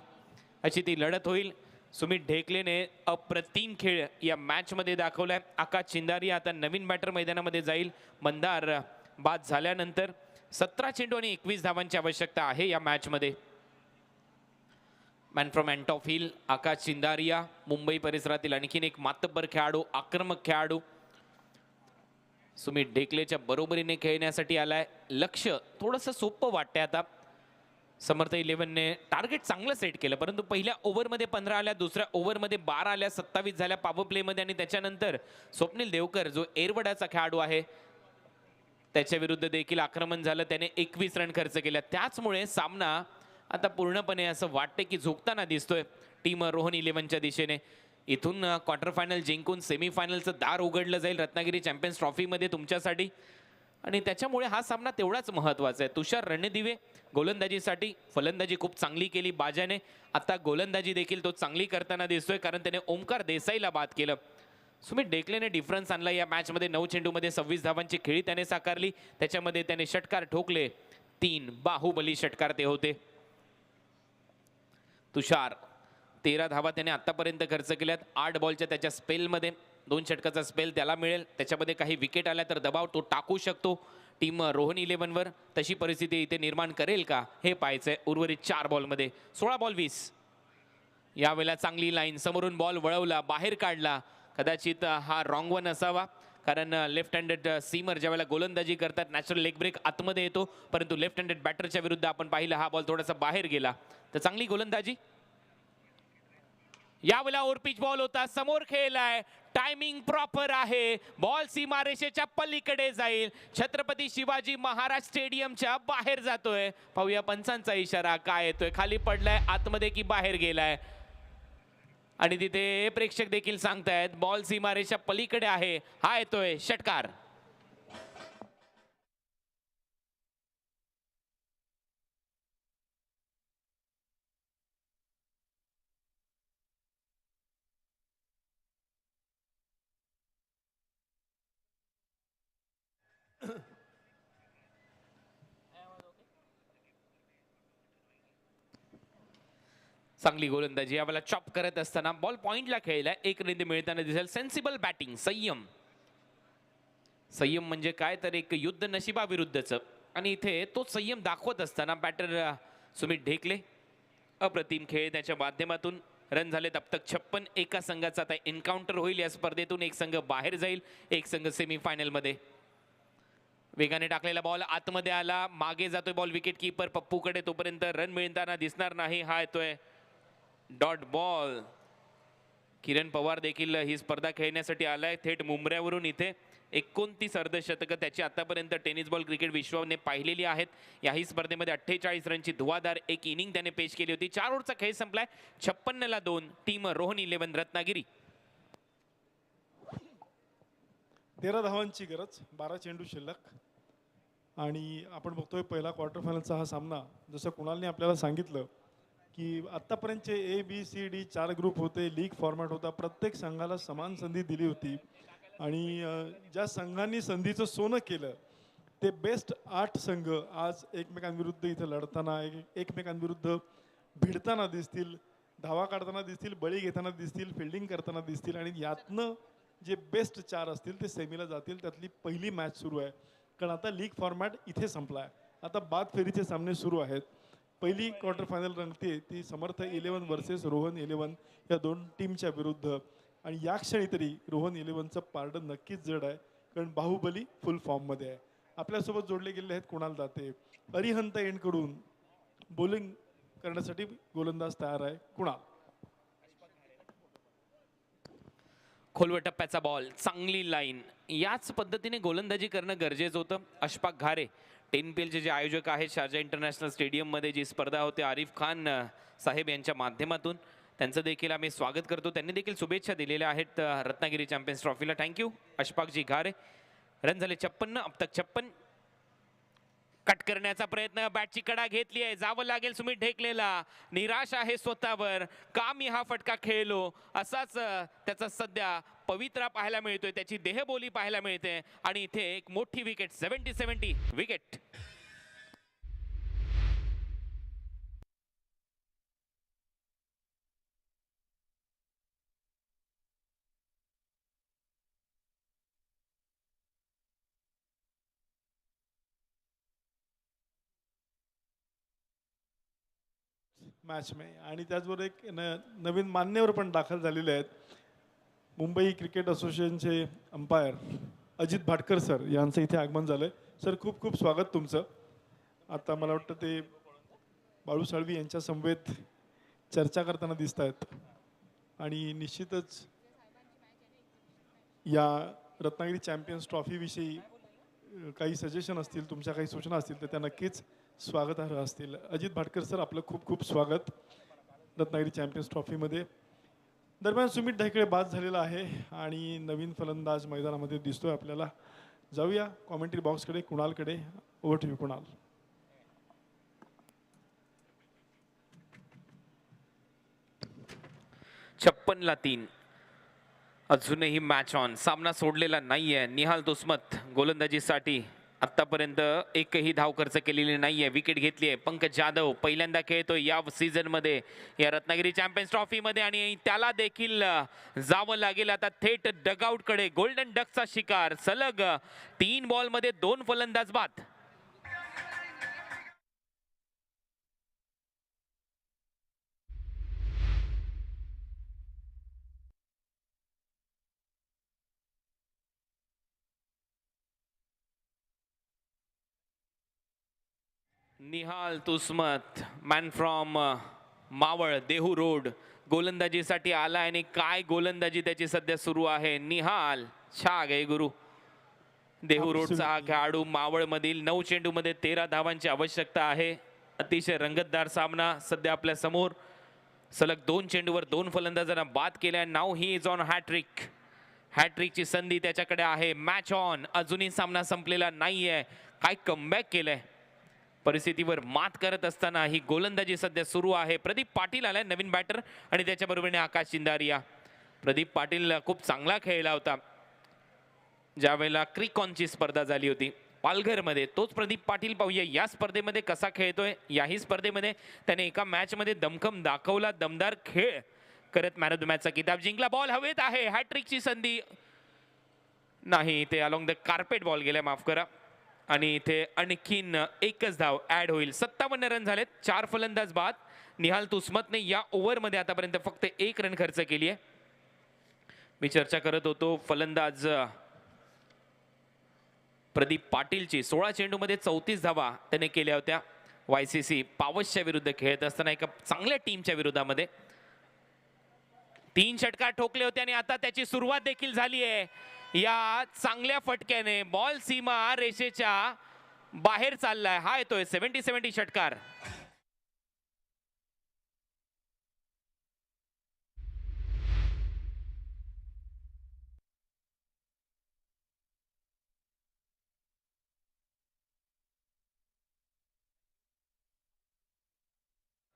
अशी ती लढत होईल. सुमित ढेकलेने अप्रतिम खेळ या मॅचमध्ये दाखवलाय. आकाश चिंदारिया आता नवीन बॅटर मैदानामध्ये जाईल. मंदार बाद झाल्यानंतर 17 चेंडू आणि 21 धावांची आवश्यकता आहे या मॅचमध्ये. मॅन फ्रॉम एंट ऑफ हिल आकाश चिंदारिया, मुंबई परिसरातील आणखीन एक मातब्बर खेळाडू, आक्रमक खेळाडू सुमित ढेकलेच्या बरोबरीने खेळण्यासाठी आलाय. लक्ष थोडंसं सोपं वाटतंय आता. समर्थ 11ने टार्गेट चांगलं सेट केलं, परंतु पहिल्या ओव्हरमध्ये 15 आल्या, दुसऱ्या ओव्हरमध्ये 12 आल्या, 27 झाल्या पॉवर प्लेमध्ये. आणि त्याच्यानंतर स्वप्नील देवकर जो एरवडाचा खेळाडू आहे त्याच्या विरुद्ध देखील आक्रमण झालं. त्याने 21 रन खर्च केल्या. त्याचमुळे सामना आता पूर्णपणे असं वाटते की झोकताना दिसतोय टीम रोहन 11च्या दिशेने. इथून क्वार्टर फायनल जिंकून सेमीफायनलचं दार उघडलं जाईल रत्नागिरी चॅम्पियन्स ट्रॉफीमध्ये तुमच्यासाठी. आणि त्याच्यामुळे हा सामना तेवढाच महत्त्वाचा आहे. तुषार रणदिवे गोलंदाजीसाठी, फलंदाजी खूप चांगली केली बाजाने. आता गोलंदाजी देखील तो चांगली करताना दिसतोय, कारण त्याने ओमकार देसाईला बाद केलं. सुमित ढेकलेने डिफरन्स आणला या मॅचमध्ये. 9 चेंडूमध्ये 26 धावांची खेळी त्याने साकारली. त्याच्यामध्ये त्याने षटकार ठोकले 3 बाहुबली षटकार ते होते. तुषार 13 धावा त्याने आतापर्यंत खर्च केल्यात 8 बॉलच्या त्याच्या स्पेलमध्ये. 2 षटकाचा स्पेल त्याला मिळेल. त्याच्यामध्ये काही विकेट आल्या तर दबाव तो टाकू शकतो टीम रोहन 11वर. तशी परिस्थिती इथे निर्माण करेल का हे पाहायचंय. उर्वरित 4 बॉलमध्ये 16 बॉल 20. यावेळेला चांगली लाईन, समोरून बॉल वळवला, बाहेर काढला. कदाचित हा रॉंग वन असावा, कारण लेफ्ट हँडेड सीमर ज्यावेळेला गोलंदाजी करतात नॅचरल लेग ब्रेक आतमध्ये येतो, परंतु लेफ्ट हँडेड बॅटरच्या विरुद्ध आपण पाहिलं हा बॉल थोडासा बाहेर गेला. तर चांगली गोलंदाजी. यावेळेला ओव्हरपिच बॉल होता, समोर खेळलाय, टायमिंग प्रॉपर आहे. बॉल सीमारेषेच्या पलीकडे जाईल. छत्रपती शिवाजी महाराज स्टेडियमच्या बाहेर जातोय. पाहूया पंचांचा इशारा काय येतोय. खाली पडलाय, आतमध्ये की बाहेर गेलाय. आणि तिथे प्रेक्षक देखील सांगतायत बॉल सीमारेषेच्या पलीकडे आहे. हा येतोय षटकार. चांगली गोलंदाजी. यावेळेला चॉप करत असताना बॉल पॉइंटला खेळलाय. एक रन मिळताना दिसेल. सेन्सिबल बॅटिंग, संयम. संयम म्हणजे काय तर एक युद्ध नशिबाविरुद्धचं, आणि इथे तो संयम दाखवत असताना बॅटर सुमित ढेकले अप्रतिम खेळ. त्याच्या माध्यमातून रन झाले अब तक 56. एका संघाचा आता एन्काउंटर होईल या स्पर्धेतून. एक संघ बाहेर जाईल, एक संघ सेमीफायनल मध्ये. वेगाने टाकलेला बॉल आतमध्ये आला, मागे जातोय बॉल विकेट कीपर पप्पूकडे. तोपर्यंत रन मिळताना दिसणार नाही. हा येतोय डॉट बॉल. किरण पवार देखील ही स्पर्धा खेळण्यासाठी आलाय थेट मुंबऱ्यावरून. इथे 29 अर्धशतकं त्याची आतापर्यंत टेनिस बॉल क्रिकेट विश्वाने पाहिलेली आहेत. याही स्पर्धेमध्ये 48 रनची धुवाधार एक इनिंग त्याने पेश केली होती. 4 ओव्हरचा खेळ संपलाय. 56ला 2. टीम रोहन 11 रत्नागिरी. 13 धावांची गरज, 12 चेंडू शिल्लक. आणि आपण बघतोय पहिला क्वार्टर फायनलचा हा सामना. जसं कुणालने आपल्याला सांगितलं की आत्तापर्यंतचे ABCD 4 ग्रुप होते, लीग फॉर्मॅट होता, प्रत्येक संघाला समान संधी दिली होती. आणि ज्या संघांनी संधीचं सोनं केलं ते बेस्ट 8 संघ आज एकमेकांविरुद्ध इथे लढताना एकमेकांविरुद्ध भिडताना दिसतील, धावा काढताना दिसतील, बळी घेताना दिसतील, फिल्डिंग करताना दिसतील आणि यातनं जे बेस्ट 4 असतील ते सेमीला जातील. त्यातली पहिली मॅच सुरू आहे, कारण आता लीग फॉर्मॅट इथे संपला आहे. आता बाद फेरीचे सामने सुरू आहेत. पहिली क्वार्टर फायनल रंगते ती समर्थ 11 वर्सेस रोहन 11 या दोन टीमच्या विरुद्ध. आणि या क्षणी तरी रोहन 11चं पारडं नक्कीच जड आहे, कारण बाहुबली फुल फॉर्ममध्ये आहे. आपल्यासोबत जोडले गेले आहेत कुणाल दाते. अरिहंत एंडकडून बॉलिंग करण्यासाठी गोलंदाज तयार आहे कुणाल. खोलवर टप्प्याचा बॉल, चांगली लाईन. याच पद्धतीने गोलंदाजी करणं गरजेचं होतं. अशफाक घारे 10PLचे जे आयोजक आहेत शारजा इंटरनॅशनल स्टेडियममध्ये जी स्पर्धा होते आरिफ खान साहेब यांच्या माध्यमातून, त्यांचं देखील आम्ही स्वागत करतो. त्यांनी देखील शुभेच्छा दिलेल्या आहेत रत्नागिरी चॅम्पियन्स ट्रॉफीला. थँक्यू अशफाकजी घारे. रन झाले 56, अब तक 56. कट करण्याचा प्रयत्न, बॅटची कडा घेतली आहे, जावं लागेल सुमित ढेकलेला. निराश आहे स्वतःवर, का मी हा फटका खेळलो असाच त्याचा सध्या पवित्रा पाहायला मिळतोय, त्याची देहबोली पाहायला मिळते. आणि इथे एक मोठी विकेट, 70 विकेट. मॅच में आणि त्याचबरोबर एक नवीन मान्यवर पण दाखल झालेले आहेत. मुंबई क्रिकेट असोसिएशनचे अंपायर अजित भाटकर सर यांचं इथे आगमन झालंय. सर खूप खूप स्वागत तुमचं. आता मला वाटतं ते बाळू साळवी यांच्या समवेत चर्चा करताना दिसत आहेत आणि निश्चितच या रत्नागिरी चॅम्पियन्स ट्रॉफीविषयी काही सजेशन असतील, तुमच्या काही सूचना असतील तर त्या नक्कीच स्वागतार्ह असतील. अजित भाटकर सर आपलं खूप खूप स्वागत रत्नागिरी चॅम्पियन्स ट्रॉफीमध्ये. दरम्यान सुमित ढेकळे बाद झालेला आहे आणि नवीन फलंदाज मैदानामध्ये दिसतोय आपल्याला. जाऊया कॉमेंट्री बॉक्सकडे, कुणालकडे. Over to you Kunal. छप्पनला 3. अजूनही मॅच ऑन, सामना सोडलेला नाहीये. निहाल तुस्मत गोलंदाजीसाठी आतापर्यंत एकही धाव खर्च केलेली नाहीये. विकेट घेतली आहे. पंकज जाधव पहिल्यांदा खेळतोय या सीझन मध्ये या रत्नागिरी चॅम्पियन्स ट्रॉफी मध्ये आणि त्याला देखील जावं लागेल आता थेट डगआउट कडे. गोल्डन डकचा शिकार. सलग 3 बॉल मध्ये 2 फलंदाज बाद. Nihal Tusmat, man from Maval Dehu road, गोलंदाजीसाठी आला आणि काय गोलंदाजी त्याची सध्या सुरू आहे. निहाल छा गे गुरु. देहू रोडचा हा खेळाडू मावळ मधील 9 चेंडूमध्ये 13 धावांची आवश्यकता आहे. अतिशय रंगतदार सामना सध्या आपल्या समोर. सलग 2 चेंडूवर 2 फलंदाजांना बाद केल्या. नाव ही इज ऑन हॅट्रिक. हॅट्रिकची संधी त्याच्याकडे आहे. Match on. अजूनही सामना संपलेला नाहीये. काय कमबॅक केलंय. परिस्थितीवर मात करत असताना ही गोलंदाजी सध्या सुरू आहे. प्रदीप पाटील आलाय नवीन बॅटर आणि त्याच्या बरोबरीने आकाश चिंदारिया. प्रदीप पाटील खूप चांगला खेळला होता ज्या वेळेला क्रिकॉनची स्पर्धा झाली होती पालघरमध्ये. तोच प्रदीप पाटील पाहूया या स्पर्धेमध्ये कसा खेळतोय. याही स्पर्धेमध्ये त्याने एका मॅच मध्ये दमखम दाखवला. दमदार खेळ करत मॅन ऑफ द मॅचचा किताब जिंकला. बॉल हवेत आहे. हॅट्रिकची संधी नाही. ते अलोंग द कार्पेट बॉल गेला, माफ करा. आणि इथे आणखीन एकच धाव ऍड होईल. 57 रन झालेत. 4 फलंदाज बाद. निहाल तुस्मतने या ओव्हरमध्ये आतापर्यंत फक्त 1 रन खर्च केली आहे. मी चर्चा करत होतो फलंदाज प्रदीप पाटीलची. 16 चेंडूमध्ये 34 धावा त्याने केल्या होत्या. YCC पावसच्या विरुद्ध खेळत असताना एका चांगल्या टीमच्या विरोधामध्ये 3 षटकार ठोकले होते आणि आता त्याची सुरुवात देखील झाली आहे. या चांगल्या फटक्याने बॉल सीमा रेषेच्या बाहेर चाललाय. हा येतोय 70 षटकार.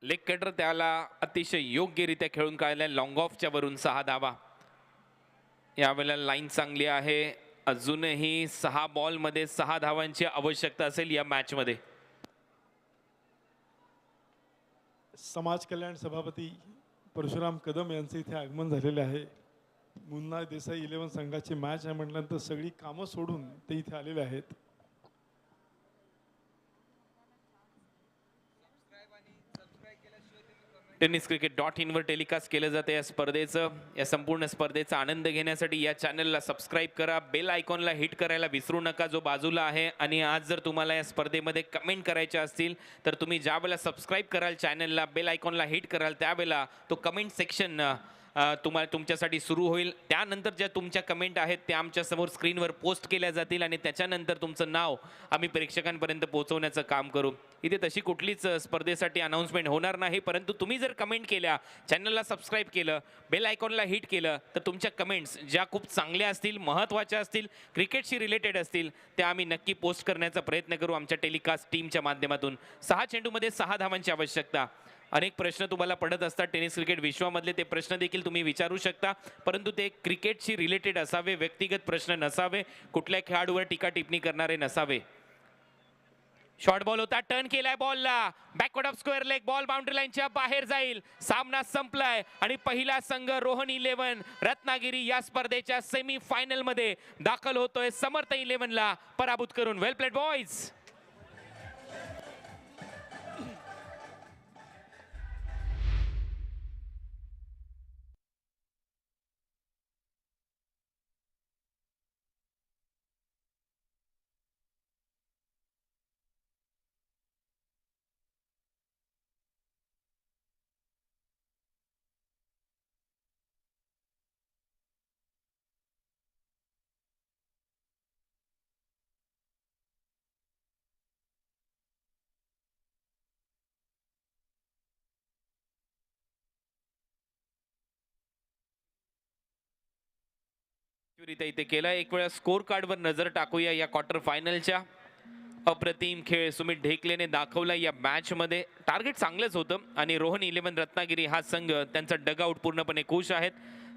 लेग कटर त्याला अतिशय योग्यरित्या खेळून काढलाय. लॉंग ऑफच्या वरून 6 धावा. यावेळेला लाईन चांगली आहे. अजूनही 6 बॉलमध्ये 6 धावांची आवश्यकता असेल या मॅचमध्ये. समाज कल्याण सभापती परशुराम कदम यांचे इथे आगमन झालेले आहे. मुन्ना देसाई 11 संघाची मॅच आहे म्हटल्यानंतर सगळी कामं सोडून ते इथे आलेले आहेत. TennisCricket.in वर टेलिकास्ट केलं जाते या स्पर्धेचं. या संपूर्ण स्पर्धेचा आनंद घेण्यासाठी या चॅनलला सबस्क्राईब करा, बेल आयकॉनला हिट करायला विसरू नका जो बाजूला आहे. आणि आज जर तुम्हाला या स्पर्धेमध्ये कमेंट करायच्या असतील तर तुम्ही ज्या वेळेला सबस्क्राईब कराल चॅनलला, बेल आयकॉनला हिट कराल त्यावेळेला तो कमेंट सेक्शन तुम्हाला तुमच्यासाठी सुरू होईल. त्यानंतर ज्या तुमच्या कमेंट आहेत त्या आमच्या समोर स्क्रीनवर पोस्ट केल्या जातील आणि त्याच्यानंतर तुमचं नाव आम्ही प्रेक्षकांपर्यंत पोहोचवण्याचं काम करू. इथे तशी कुठलीच स्पर्धेसाठी अनाउन्समेंट होणार नाही, परंतु तुम्ही जर कमेंट केल्या, चॅनलला सबस्क्राईब केलं, बेल आयकॉनला हिट केलं तर तुमच्या कमेंट्स ज्या खूप चांगल्या असतील, महत्त्वाच्या असतील, क्रिकेटशी रिलेटेड असतील त्या आम्ही नक्की पोस्ट करण्याचा प्रयत्न करू आमच्या टेलिकास्ट टीमच्या माध्यमातून. 6 चेंडूमध्ये 6 धावांची आवश्यकता. अनेक प्रश्न तुम्हाला पडत असतात टेनिस क्रिकेट विश्वामधले, ते प्रश्न देखील तुम्ही विचारू शकता, परंतु ते क्रिकेटशी रिलेटेड असावे, व्यक्तिगत प्रश्न नसावे, कुठल्या खेळाडूवर टीका टिप्पणी करणारे नसावे. शॉर्ट बॉल होता, टर्न केलाय बॉलला, backward off square leg, ball boundary लाईनच्या बाहेर जाईल. सामना संपलाय आणि पहिला संघ रोहन 11 रत्नागिरी या स्पर्धेच्या सेमी फायनल मध्ये दाखल होतोय समर्थ 11 ला पराभूत करून. वेल प्लेड बॉयज. इथे केला. एक वेळा स्कोर कार्डवर नजर टाकूया या क्वार्टर फायनलच्या. अप्रतिम खेळ सुमित ढेकलेने दाखवला या मॅच मध्ये. टार्गेट चांगलंच होतं आणि रोहन 11 रत्नागिरी हा संघ त्यांचा डगआउट पूर्णपणे खुश आहेत.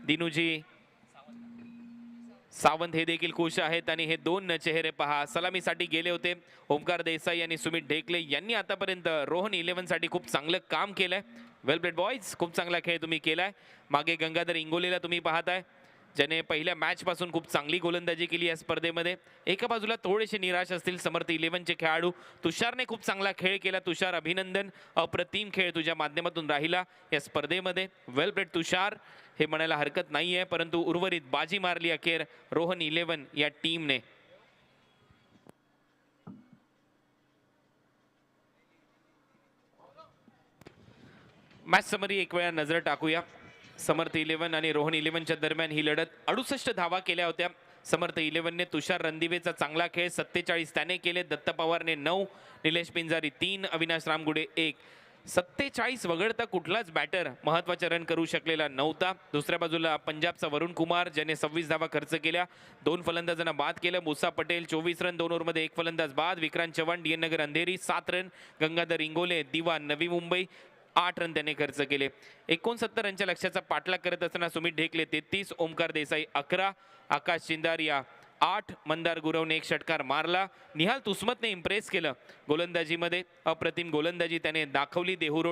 दिनूजी सावंत हे देखील खुश आहेत आणि हे दोन चेहरे पहा सलामीसाठी गेले होते. ओमकार देसाई आणि सुमित ढेकले यांनी आतापर्यंत रोहन 11 साठी खूप चांगलं काम केलंय. वेल प्लेड बॉयज, खूप चांगला खेळ तुम्ही केलाय. मागे गंगाधर इंगोलेला तुम्ही पाहताय ज्याने पहिल्या मॅच पासून खूप चांगली गोलंदाजी केली या स्पर्धेमध्ये. एका बाजूला थोडेसे निराश असतील समर्थ 11 चे खेळाडू. तुषारने खूप चांगला खेळ केला. तुषार अभिनंदन, अप्रतिम खेळ तुझ्या माध्यमातून राहिला या स्पर्धेमध्ये. वेल प्लेड तुषार हे म्हणायला हरकत नाहीये, परंतु उर्वरित बाजी मारली अखेर रोहन 11 या टीमने. मॅच समरी एक वेळा नजर टाकूया. समर्थ 11 आणि रोहन 11 च्या दरम्यान ही लढत 68 धावा केल्या होत्या. समर्थ 11 ने तुषार रणदिवेचा चांगला खेळ 47 त्याने केले. दत्त पवारने 9, निलेश पिंजारी 3, अविनाश रामगुडे 1. 47 वगळता कुठलाच बॅटर महत्वाचा रन करू शकलेला नव्हता. दुसऱ्या बाजूला पंजाबचा वरुण कुमार ज्याने 26 धावा खर्च केल्या. 2 फलंदाजांना बाद केलं. मुसा पटेल 24 रन, 2 ओव्हरमध्ये 1 फलंदाज बाद. विक्रांत चव्हाण DN नगर अंधेरी 7 रन. गंगाधर इंगोले दिवा नवी मुंबई 8 रन त्याने खर्च केले. 69 रनच्या लक्ष्याचा पाठलाग करत असताना सुमित ढेकले 33, ओमकार देसाई 11, आकाश चिंदारिया 8, मंदार गुरवने 1 षटकार मारला. निहाल तुस्मतने इम्प्रेस केलं गोलंदाजीमध्ये. अप्रतिम गोलंदाजी त्याने दाखवली. देहू रोड